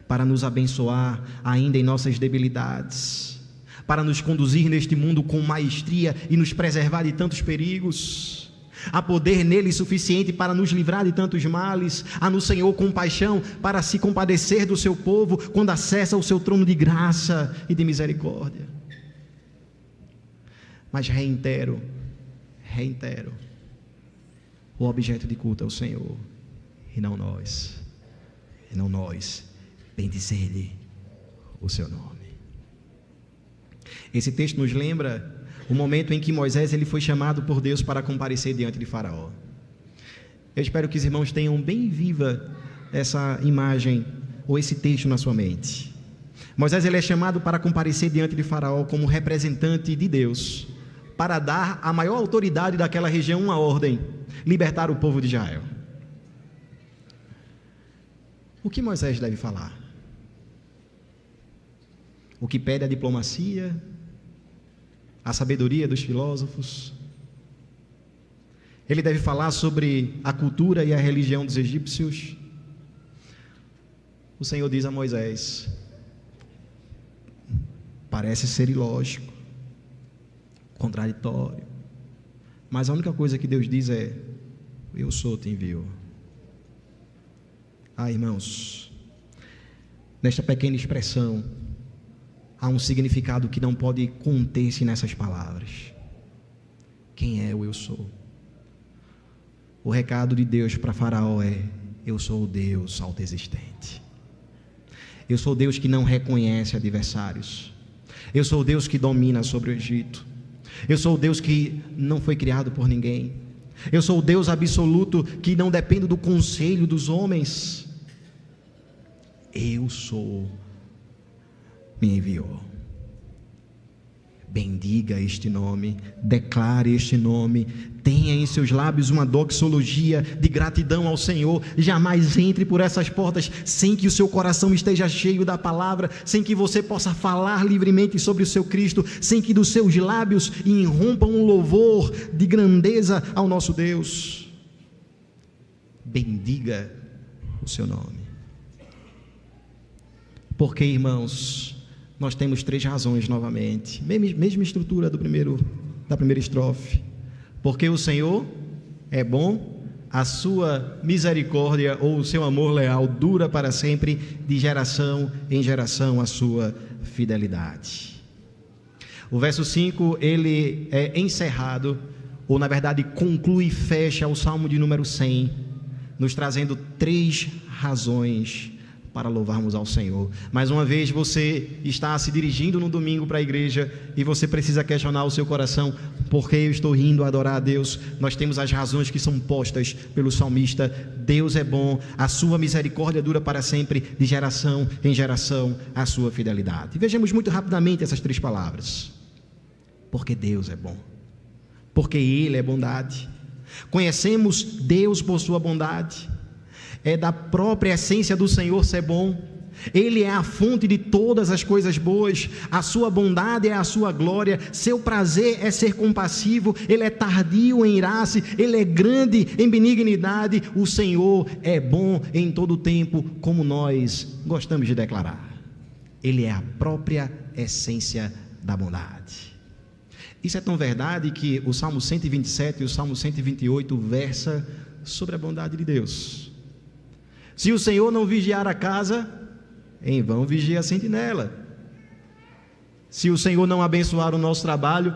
para nos abençoar ainda em nossas debilidades, para nos conduzir neste mundo com maestria e nos preservar de tantos perigos. Há poder nele suficiente para nos livrar de tantos males. Há no Senhor compaixão para se compadecer do seu povo quando acessa o seu trono de graça e de misericórdia. Mas reitero, o objeto de culto é o Senhor e não nós, bendizer-lhe o seu nome. Esse texto nos lembra o momento em que Moisés ele foi chamado por Deus para comparecer diante de Faraó. Eu espero que os irmãos tenham bem viva essa imagem ou esse texto na sua mente. Moisés ele é chamado para comparecer diante de Faraó como representante de Deus, para dar à maior autoridade daquela região uma ordem: libertar o povo de Israel. O que Moisés deve falar? O que pede a diplomacia, a sabedoria dos filósofos? Ele deve falar sobre a cultura e a religião dos egípcios? O Senhor diz a Moisés: parece ser ilógico, contraditório, mas a única coisa que Deus diz é: eu sou, te envio. Irmãos, nesta pequena expressão há um significado que não pode conter-se nessas palavras. Quem é o eu sou? O recado de Deus para Faraó é: eu sou o Deus autoexistente. Eu sou o Deus que não reconhece adversários. Eu sou o Deus que domina sobre o Egito. Eu sou o Deus que não foi criado por ninguém. Eu sou o Deus absoluto que não depende do conselho dos homens. Eu sou, me enviou. Bendiga este nome, declare este nome, tenha em seus lábios uma doxologia de gratidão ao Senhor. Jamais entre por essas portas sem que o seu coração esteja cheio da palavra, sem que você possa falar livremente sobre o seu Cristo, sem que dos seus lábios irrompa um louvor de grandeza ao nosso Deus. Bendiga o seu nome. Porque, irmãos, nós temos 3 razões novamente, mesma estrutura da primeira estrofe. Porque o Senhor é bom, a sua misericórdia ou o seu amor leal dura para sempre, de geração em geração a sua fidelidade. O verso 5, ele é encerrado, ou na verdade conclui e fecha o Salmo de número 100, nos trazendo 3 razões para louvarmos ao Senhor. Mais uma vez você está se dirigindo no domingo para a igreja e você precisa questionar o seu coração: por que eu estou indo adorar a Deus? Nós temos as razões que são postas pelo salmista: Deus é bom, a sua misericórdia dura para sempre, de geração em geração a sua fidelidade. Vejamos muito rapidamente essas 3 palavras. Porque Deus é bom, porque Ele é bondade. Conhecemos Deus por sua bondade. É da própria essência do Senhor ser bom. Ele é a fonte de todas as coisas boas. A sua bondade é a sua glória. Seu prazer é ser compassivo. Ele é tardio em irar-se. Ele é grande em benignidade. O Senhor é bom em todo o tempo, como nós gostamos de declarar. Ele é a própria essência da bondade. Isso é tão verdade que o Salmo 127 e o Salmo 128 versa sobre a bondade de Deus. Se o Senhor não vigiar a casa, em vão vigia a sentinela. Se o Senhor não abençoar o nosso trabalho,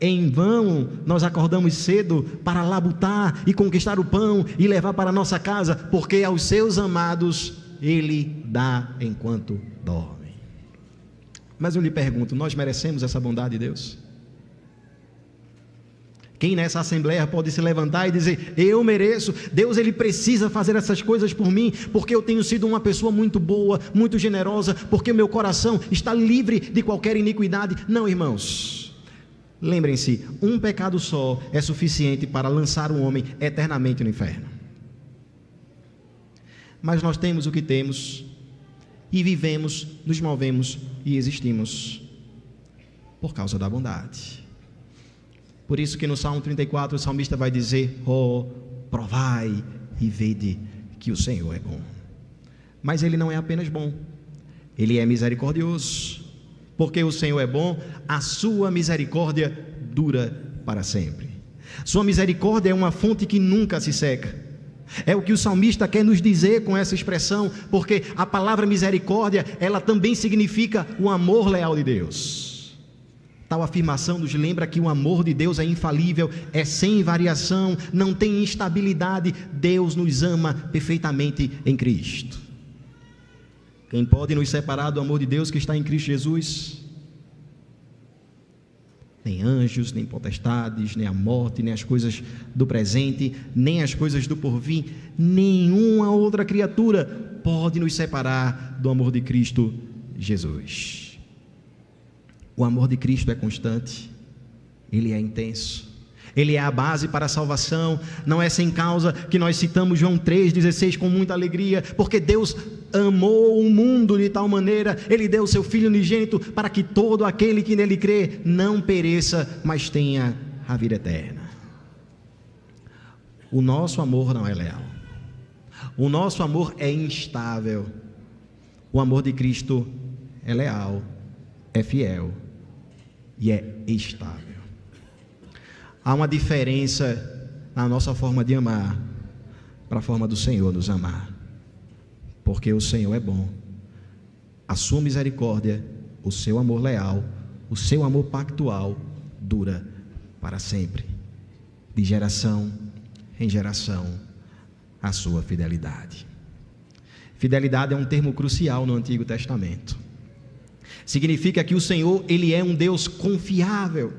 em vão nós acordamos cedo para labutar e conquistar o pão e levar para a nossa casa, porque aos seus amados Ele dá enquanto dorme. Mas eu lhe pergunto, nós merecemos essa bondade de Deus? Quem nessa assembleia pode se levantar e dizer, eu mereço, Deus ele precisa fazer essas coisas por mim, porque eu tenho sido uma pessoa muito boa, muito generosa, porque o meu coração está livre de qualquer iniquidade? Não, irmãos, lembrem-se, um pecado só é suficiente para lançar o homem eternamente no inferno. Mas nós temos o que temos, e vivemos, nos movemos e existimos por causa da bondade. Por isso que no Salmo 34 o salmista vai dizer, provai e vede que o Senhor é bom. Mas Ele não é apenas bom, Ele é misericordioso. Porque o Senhor é bom, a sua misericórdia dura para sempre. Sua misericórdia é uma fonte que nunca se seca. É o que o salmista quer nos dizer com essa expressão, porque a palavra misericórdia, ela também significa o amor leal de Deus. Tal afirmação nos lembra que o amor de Deus é infalível, é sem variação, não tem instabilidade. Deus nos ama perfeitamente em Cristo. Quem pode nos separar do amor de Deus que está em Cristo Jesus? Nem anjos, nem potestades, nem a morte, nem as coisas do presente, nem as coisas do porvir, nenhuma outra criatura pode nos separar do amor de Cristo Jesus. O amor de Cristo é constante, Ele é intenso, Ele é a base para a salvação. Não é sem causa que nós citamos João 3,16 com muita alegria, porque Deus amou o mundo de tal maneira, Ele deu o seu Filho unigênito, para que todo aquele que nele crê não pereça, mas tenha a vida eterna. O nosso amor não é leal, o nosso amor é instável. O amor de Cristo é leal, é fiel e é estável. Há uma diferença na nossa forma de amar para a forma do Senhor nos amar, porque o Senhor é bom, a sua misericórdia, o seu amor leal, o seu amor pactual dura para sempre, de geração em geração, a sua fidelidade. Fidelidade é um termo crucial no Antigo Testamento. Significa que o Senhor, Ele é um Deus confiável,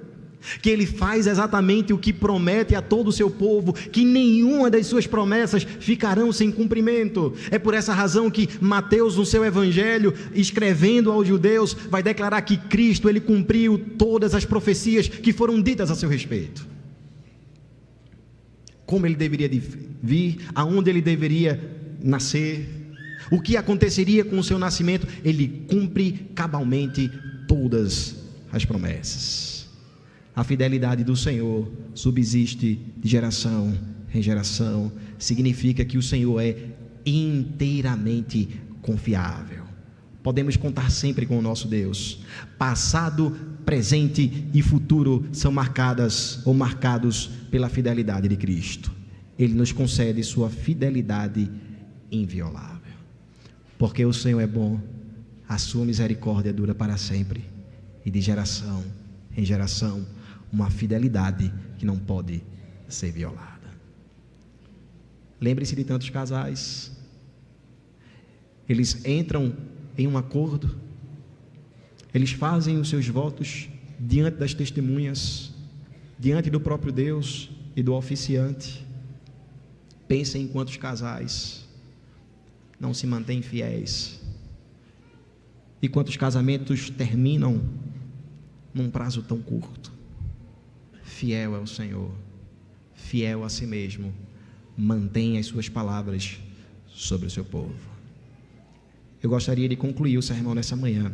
que Ele faz exatamente o que promete a todo o seu povo, que nenhuma das suas promessas ficarão sem cumprimento. É por essa razão que Mateus, no seu Evangelho, escrevendo aos judeus, vai declarar que Cristo, Ele cumpriu todas as profecias que foram ditas a seu respeito. Como Ele deveria vir, aonde Ele deveria nascer, o que aconteceria com o seu nascimento, Ele cumpre cabalmente todas as promessas. A fidelidade do Senhor subsiste de geração em geração, significa que o Senhor é inteiramente confiável. Podemos contar sempre com o nosso Deus. Passado, presente e futuro são marcados pela fidelidade de Cristo. Ele nos concede sua fidelidade inviolável. Porque o Senhor é bom, a sua misericórdia dura para sempre, e de geração em geração, uma fidelidade que não pode ser violada. Lembre-se de tantos casais, eles entram em um acordo, eles fazem os seus votos diante das testemunhas, diante do próprio Deus e do oficiante. Pensem em quantos casais não se mantêm fiéis, e quantos casamentos terminam num prazo tão curto. Fiel é o Senhor, fiel a si mesmo, mantém as suas palavras sobre o seu povo. Eu gostaria de concluir o sermão nessa manhã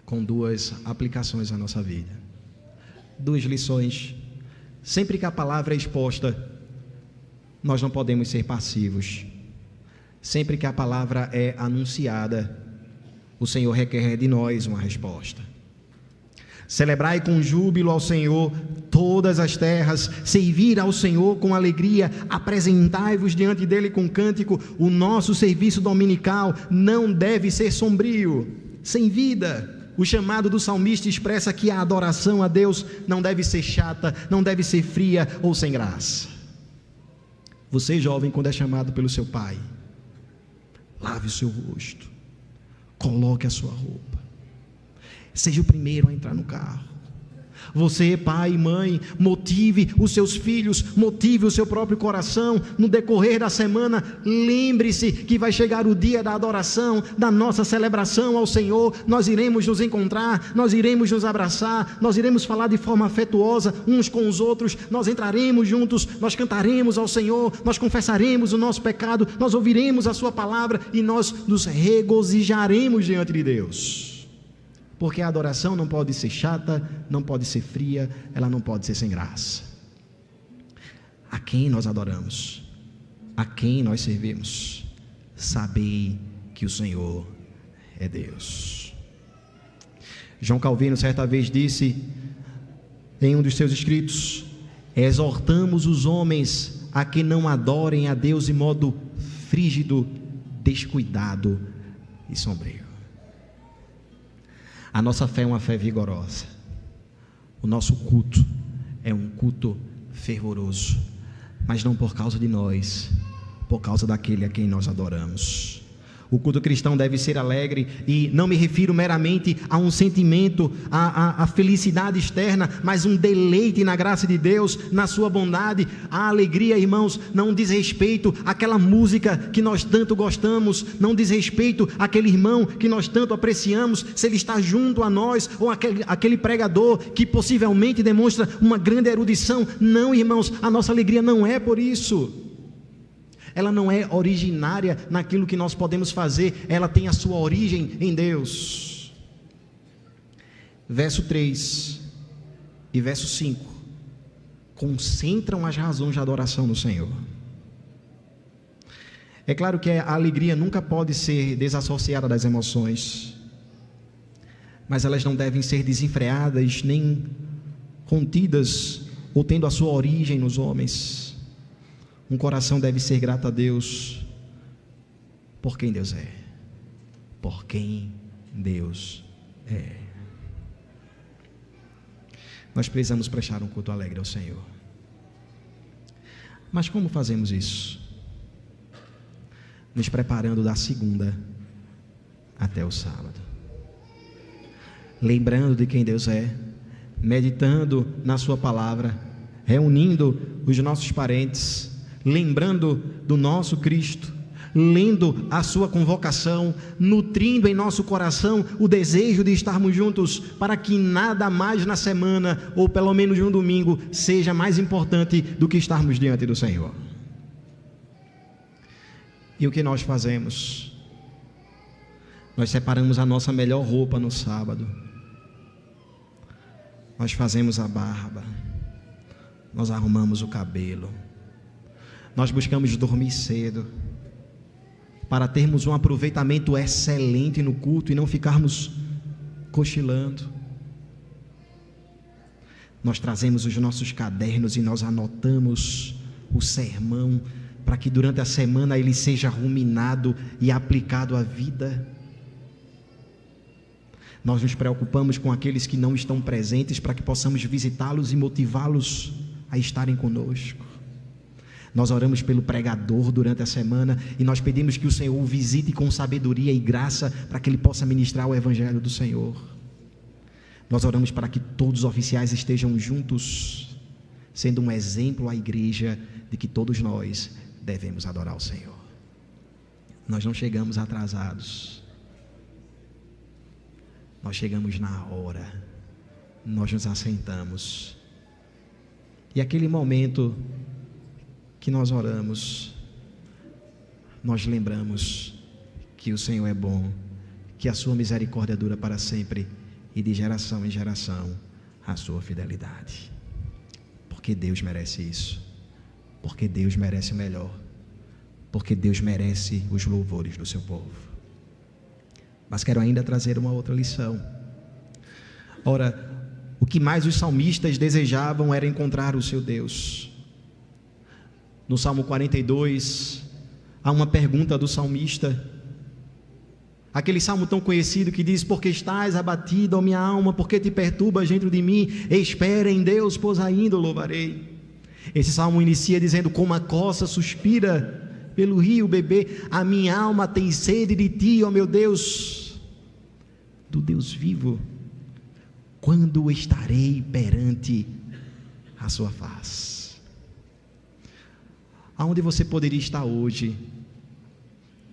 com duas aplicações à nossa vida, duas lições. Sempre que a palavra é exposta, nós não podemos ser passivos. Sempre que a palavra é anunciada, o Senhor requer de nós uma resposta. Celebrai com júbilo ao Senhor todas as terras, servir ao Senhor com alegria, apresentai-vos diante dele com cântico. O nosso serviço dominical não deve ser sombrio, sem vida. O chamado do salmista expressa que a adoração a Deus não deve ser chata, não deve ser fria ou sem graça. Você, jovem, quando é chamado pelo seu pai, lave o seu rosto, coloque a sua roupa, seja o primeiro a entrar no carro. Você, pai e mãe, motive os seus filhos, motive o seu próprio coração. No decorrer da semana, lembre-se que vai chegar o dia da adoração, da nossa celebração ao Senhor. Nós iremos nos encontrar, nós iremos nos abraçar, nós iremos falar de forma afetuosa uns com os outros, nós entraremos juntos, nós cantaremos ao Senhor, nós confessaremos o nosso pecado, nós ouviremos a sua palavra e nós nos regozijaremos diante de Deus. Porque a adoração não pode ser chata, não pode ser fria, ela não pode ser sem graça. A quem nós adoramos? A quem nós servimos? Sabei que o Senhor é Deus. João Calvino certa vez disse em um dos seus escritos: exortamos os homens a que não adorem a Deus de modo frígido, descuidado e sombrio. A nossa fé é uma fé vigorosa. O nosso culto é um culto fervoroso, mas não por causa de nós, por causa daquele a quem nós adoramos. O culto cristão deve ser alegre, e não me refiro meramente a um sentimento, a felicidade externa, mas um deleite na graça de Deus, na sua bondade. A alegria, irmãos, não diz respeito àquela música que nós tanto gostamos, não diz respeito àquele irmão que nós tanto apreciamos, se ele está junto a nós, ou aquele pregador que possivelmente demonstra uma grande erudição. Não, irmãos, a nossa alegria não é por isso. Ela não é originária naquilo que nós podemos fazer, ela tem a sua origem em Deus. Verso 3 e verso 5 concentram as razões de adoração no Senhor. É claro que a alegria nunca pode ser desassociada das emoções, mas elas não devem ser desenfreadas, nem contidas, ou tendo a sua origem nos homens. Um coração deve ser grato a Deus por quem Deus é. Por quem Deus é. Nós precisamos prestar um culto alegre ao Senhor. Mas como fazemos isso? Nos preparando da segunda até o sábado. Lembrando de quem Deus é, meditando na sua palavra, reunindo os nossos parentes, lembrando do nosso Cristo, lendo a sua convocação, nutrindo em nosso coração o desejo de estarmos juntos, para que nada mais na semana, ou pelo menos no domingo, seja mais importante do que estarmos diante do Senhor. E o que nós fazemos? Nós separamos a nossa melhor roupa no sábado, nós fazemos a barba, nós arrumamos o cabelo, nós buscamos dormir cedo, para termos um aproveitamento excelente no culto e não ficarmos cochilando. Nós trazemos os nossos cadernos e nós anotamos o sermão, para que durante a semana ele seja ruminado e aplicado à vida. Nós nos preocupamos com aqueles que não estão presentes, para que possamos visitá-los e motivá-los a estarem conosco. Nós oramos pelo pregador durante a semana e nós pedimos que o Senhor o visite com sabedoria e graça, para que ele possa ministrar o Evangelho do Senhor. Nós oramos para que todos os oficiais estejam juntos, sendo um exemplo à igreja de que todos nós devemos adorar o Senhor. Nós não chegamos atrasados, nós chegamos na hora, nós nos assentamos, e aquele momento que nós oramos, nós lembramos que o Senhor é bom, que a sua misericórdia dura para sempre, e de geração em geração a sua fidelidade. Porque Deus merece isso, porque Deus merece o melhor, porque Deus merece os louvores do seu povo. Mas quero ainda trazer uma outra lição. Ora, o que mais os salmistas desejavam era encontrar o seu Deus. No Salmo 42, há uma pergunta do salmista, aquele salmo tão conhecido que diz: porque estás abatido, ó minha alma, porque te perturbas dentro de mim? Espera em Deus, pois ainda o louvarei. Esse salmo inicia dizendo: como a coça suspira pelo rio beber, a minha alma tem sede de ti, ó meu Deus, do Deus vivo. Quando estarei perante a sua face? Aonde você poderia estar hoje,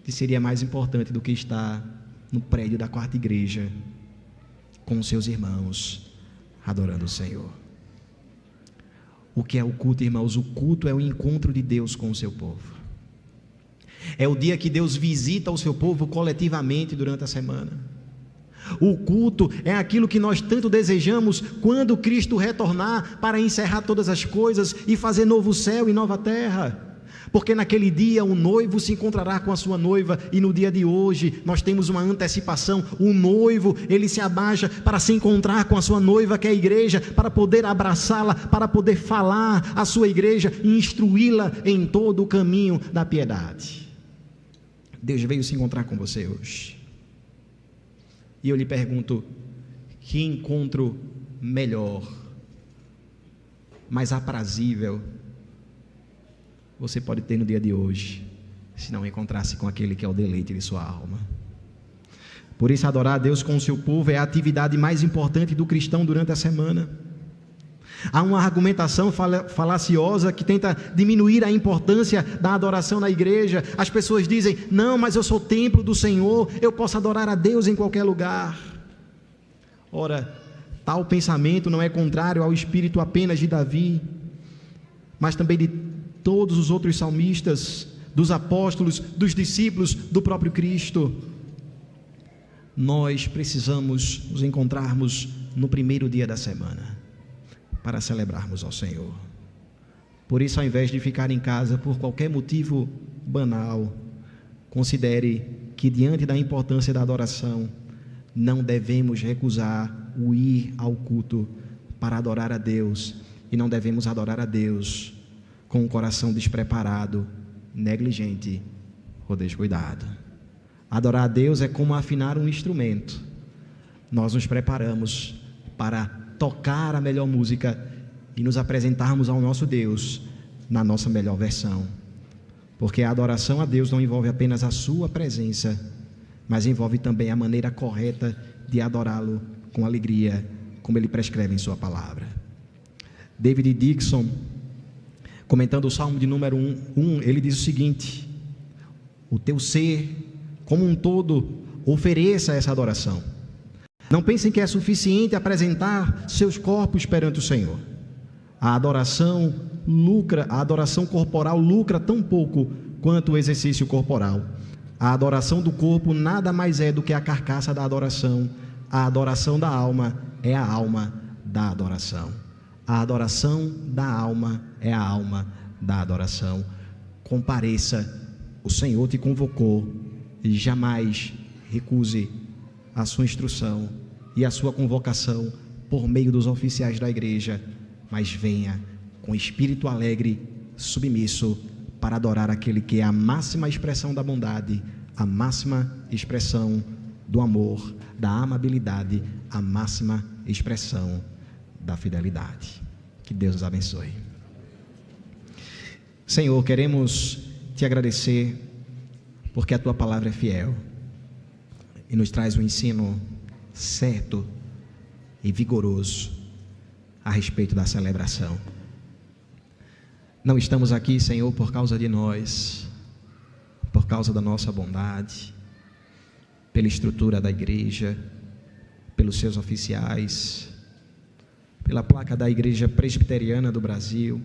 que seria mais importante do que estar no prédio da quarta igreja, com os seus irmãos, adorando o Senhor? O que é o culto, irmãos? O culto é o encontro de Deus com o seu povo. É o dia que Deus visita o seu povo coletivamente durante a semana. O culto é aquilo que nós tanto desejamos quando Cristo retornar para encerrar todas as coisas e fazer novo céu e nova terra. Porque naquele dia o noivo se encontrará com a sua noiva, e no dia de hoje nós temos uma antecipação. O noivo, ele se abaixa para se encontrar com a sua noiva, que é a igreja, para poder abraçá-la, para poder falar à sua igreja e instruí-la em todo o caminho da piedade. Deus veio se encontrar com você hoje. E eu lhe pergunto: que encontro melhor, mais aprazível você pode ter no dia de hoje, se não encontrar-se com aquele que é o deleite de sua alma? Por isso, adorar a Deus com o seu povo é a atividade mais importante do cristão durante a semana. Há uma argumentação falaciosa que tenta diminuir a importância da adoração na igreja. As pessoas dizem: não, mas eu sou templo do Senhor, eu posso adorar a Deus em qualquer lugar. Ora, tal pensamento não é contrário ao espírito apenas de Davi, mas também de todos os outros salmistas, dos apóstolos, dos discípulos, do próprio Cristo. Nós precisamos nos encontrarmos no primeiro dia da semana para celebrarmos ao Senhor. Por isso, ao invés de ficar em casa por qualquer motivo banal, considere que, diante da importância da adoração, não devemos recusar o ir ao culto para adorar a Deus, e não devemos adorar a Deus com um coração despreparado, negligente ou descuidado. Adorar a Deus é como afinar um instrumento. Nós nos preparamos para tocar a melhor música e nos apresentarmos ao nosso Deus na nossa melhor versão, porque a adoração a Deus não envolve apenas a sua presença, mas envolve também a maneira correta de adorá-lo com alegria, como ele prescreve em sua palavra. David Dixon, comentando o Salmo de número 1, ele diz o seguinte: o teu ser como um todo ofereça essa adoração. Não pensem que é suficiente apresentar seus corpos perante o Senhor. A adoração corporal lucra tão pouco quanto o exercício corporal. A adoração do corpo nada mais é do que a carcaça da adoração. A adoração da alma é a alma da adoração. A adoração da alma é a alma da adoração. Compareça, o Senhor te convocou, e jamais recuse a sua instrução e a sua convocação por meio dos oficiais da igreja, mas venha com espírito alegre, submisso, para adorar aquele que é a máxima expressão da bondade, a máxima expressão do amor, da amabilidade, a máxima expressão da fidelidade. Que Deus nos abençoe. Senhor, queremos te agradecer porque a tua palavra é fiel e nos traz um ensino certo e vigoroso a respeito da celebração. Não estamos aqui, Senhor, por causa de nós, por causa da nossa bondade, pela estrutura da igreja, pelos seus oficiais, pela placa da Igreja Presbiteriana do Brasil.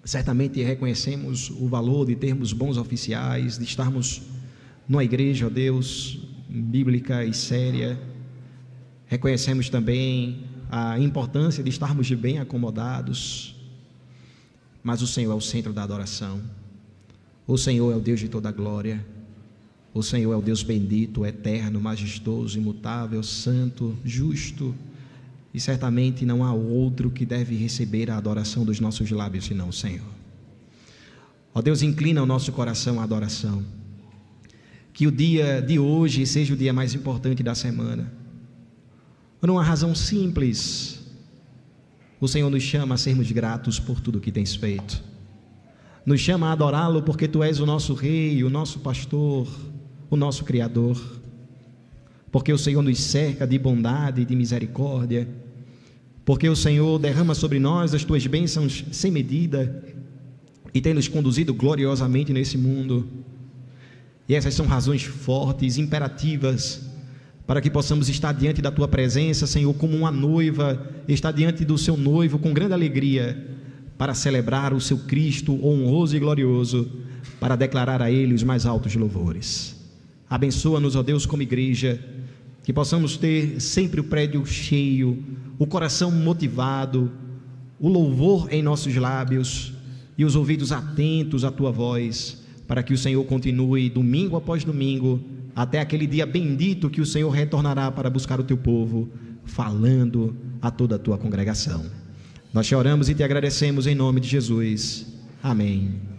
Certamente reconhecemos o valor de termos bons oficiais, de estarmos numa igreja, ó Deus, bíblica e séria. Reconhecemos também a importância de estarmos bem acomodados, mas o Senhor é o centro da adoração. O Senhor é o Deus de toda a glória. O Senhor é o Deus bendito, eterno, majestoso, imutável, santo, justo, e certamente não há outro que deve receber a adoração dos nossos lábios senão o Senhor. Ó Deus, inclina o nosso coração à adoração. Que o dia de hoje seja o dia mais importante da semana. Por uma razão simples, o Senhor nos chama a sermos gratos por tudo que tens feito. Nos chama a adorá-lo porque tu és o nosso Rei, o nosso pastor, o nosso Criador. Porque o Senhor nos cerca de bondade e de misericórdia. Porque o Senhor derrama sobre nós as tuas bênçãos sem medida e tem nos conduzido gloriosamente nesse mundo. E essas são razões fortes, imperativas, para que possamos estar diante da tua presença, Senhor, como uma noiva está diante do seu noivo com grande alegria, para celebrar o seu Cristo honroso e glorioso, para declarar a Ele os mais altos louvores. Abençoa-nos, ó Deus, como igreja, que possamos ter sempre o prédio cheio, o coração motivado, o louvor em nossos lábios e os ouvidos atentos à tua voz, para que o Senhor continue domingo após domingo, até aquele dia bendito que o Senhor retornará para buscar o teu povo, falando a toda a tua congregação. Nós te oramos e te agradecemos em nome de Jesus. Amém.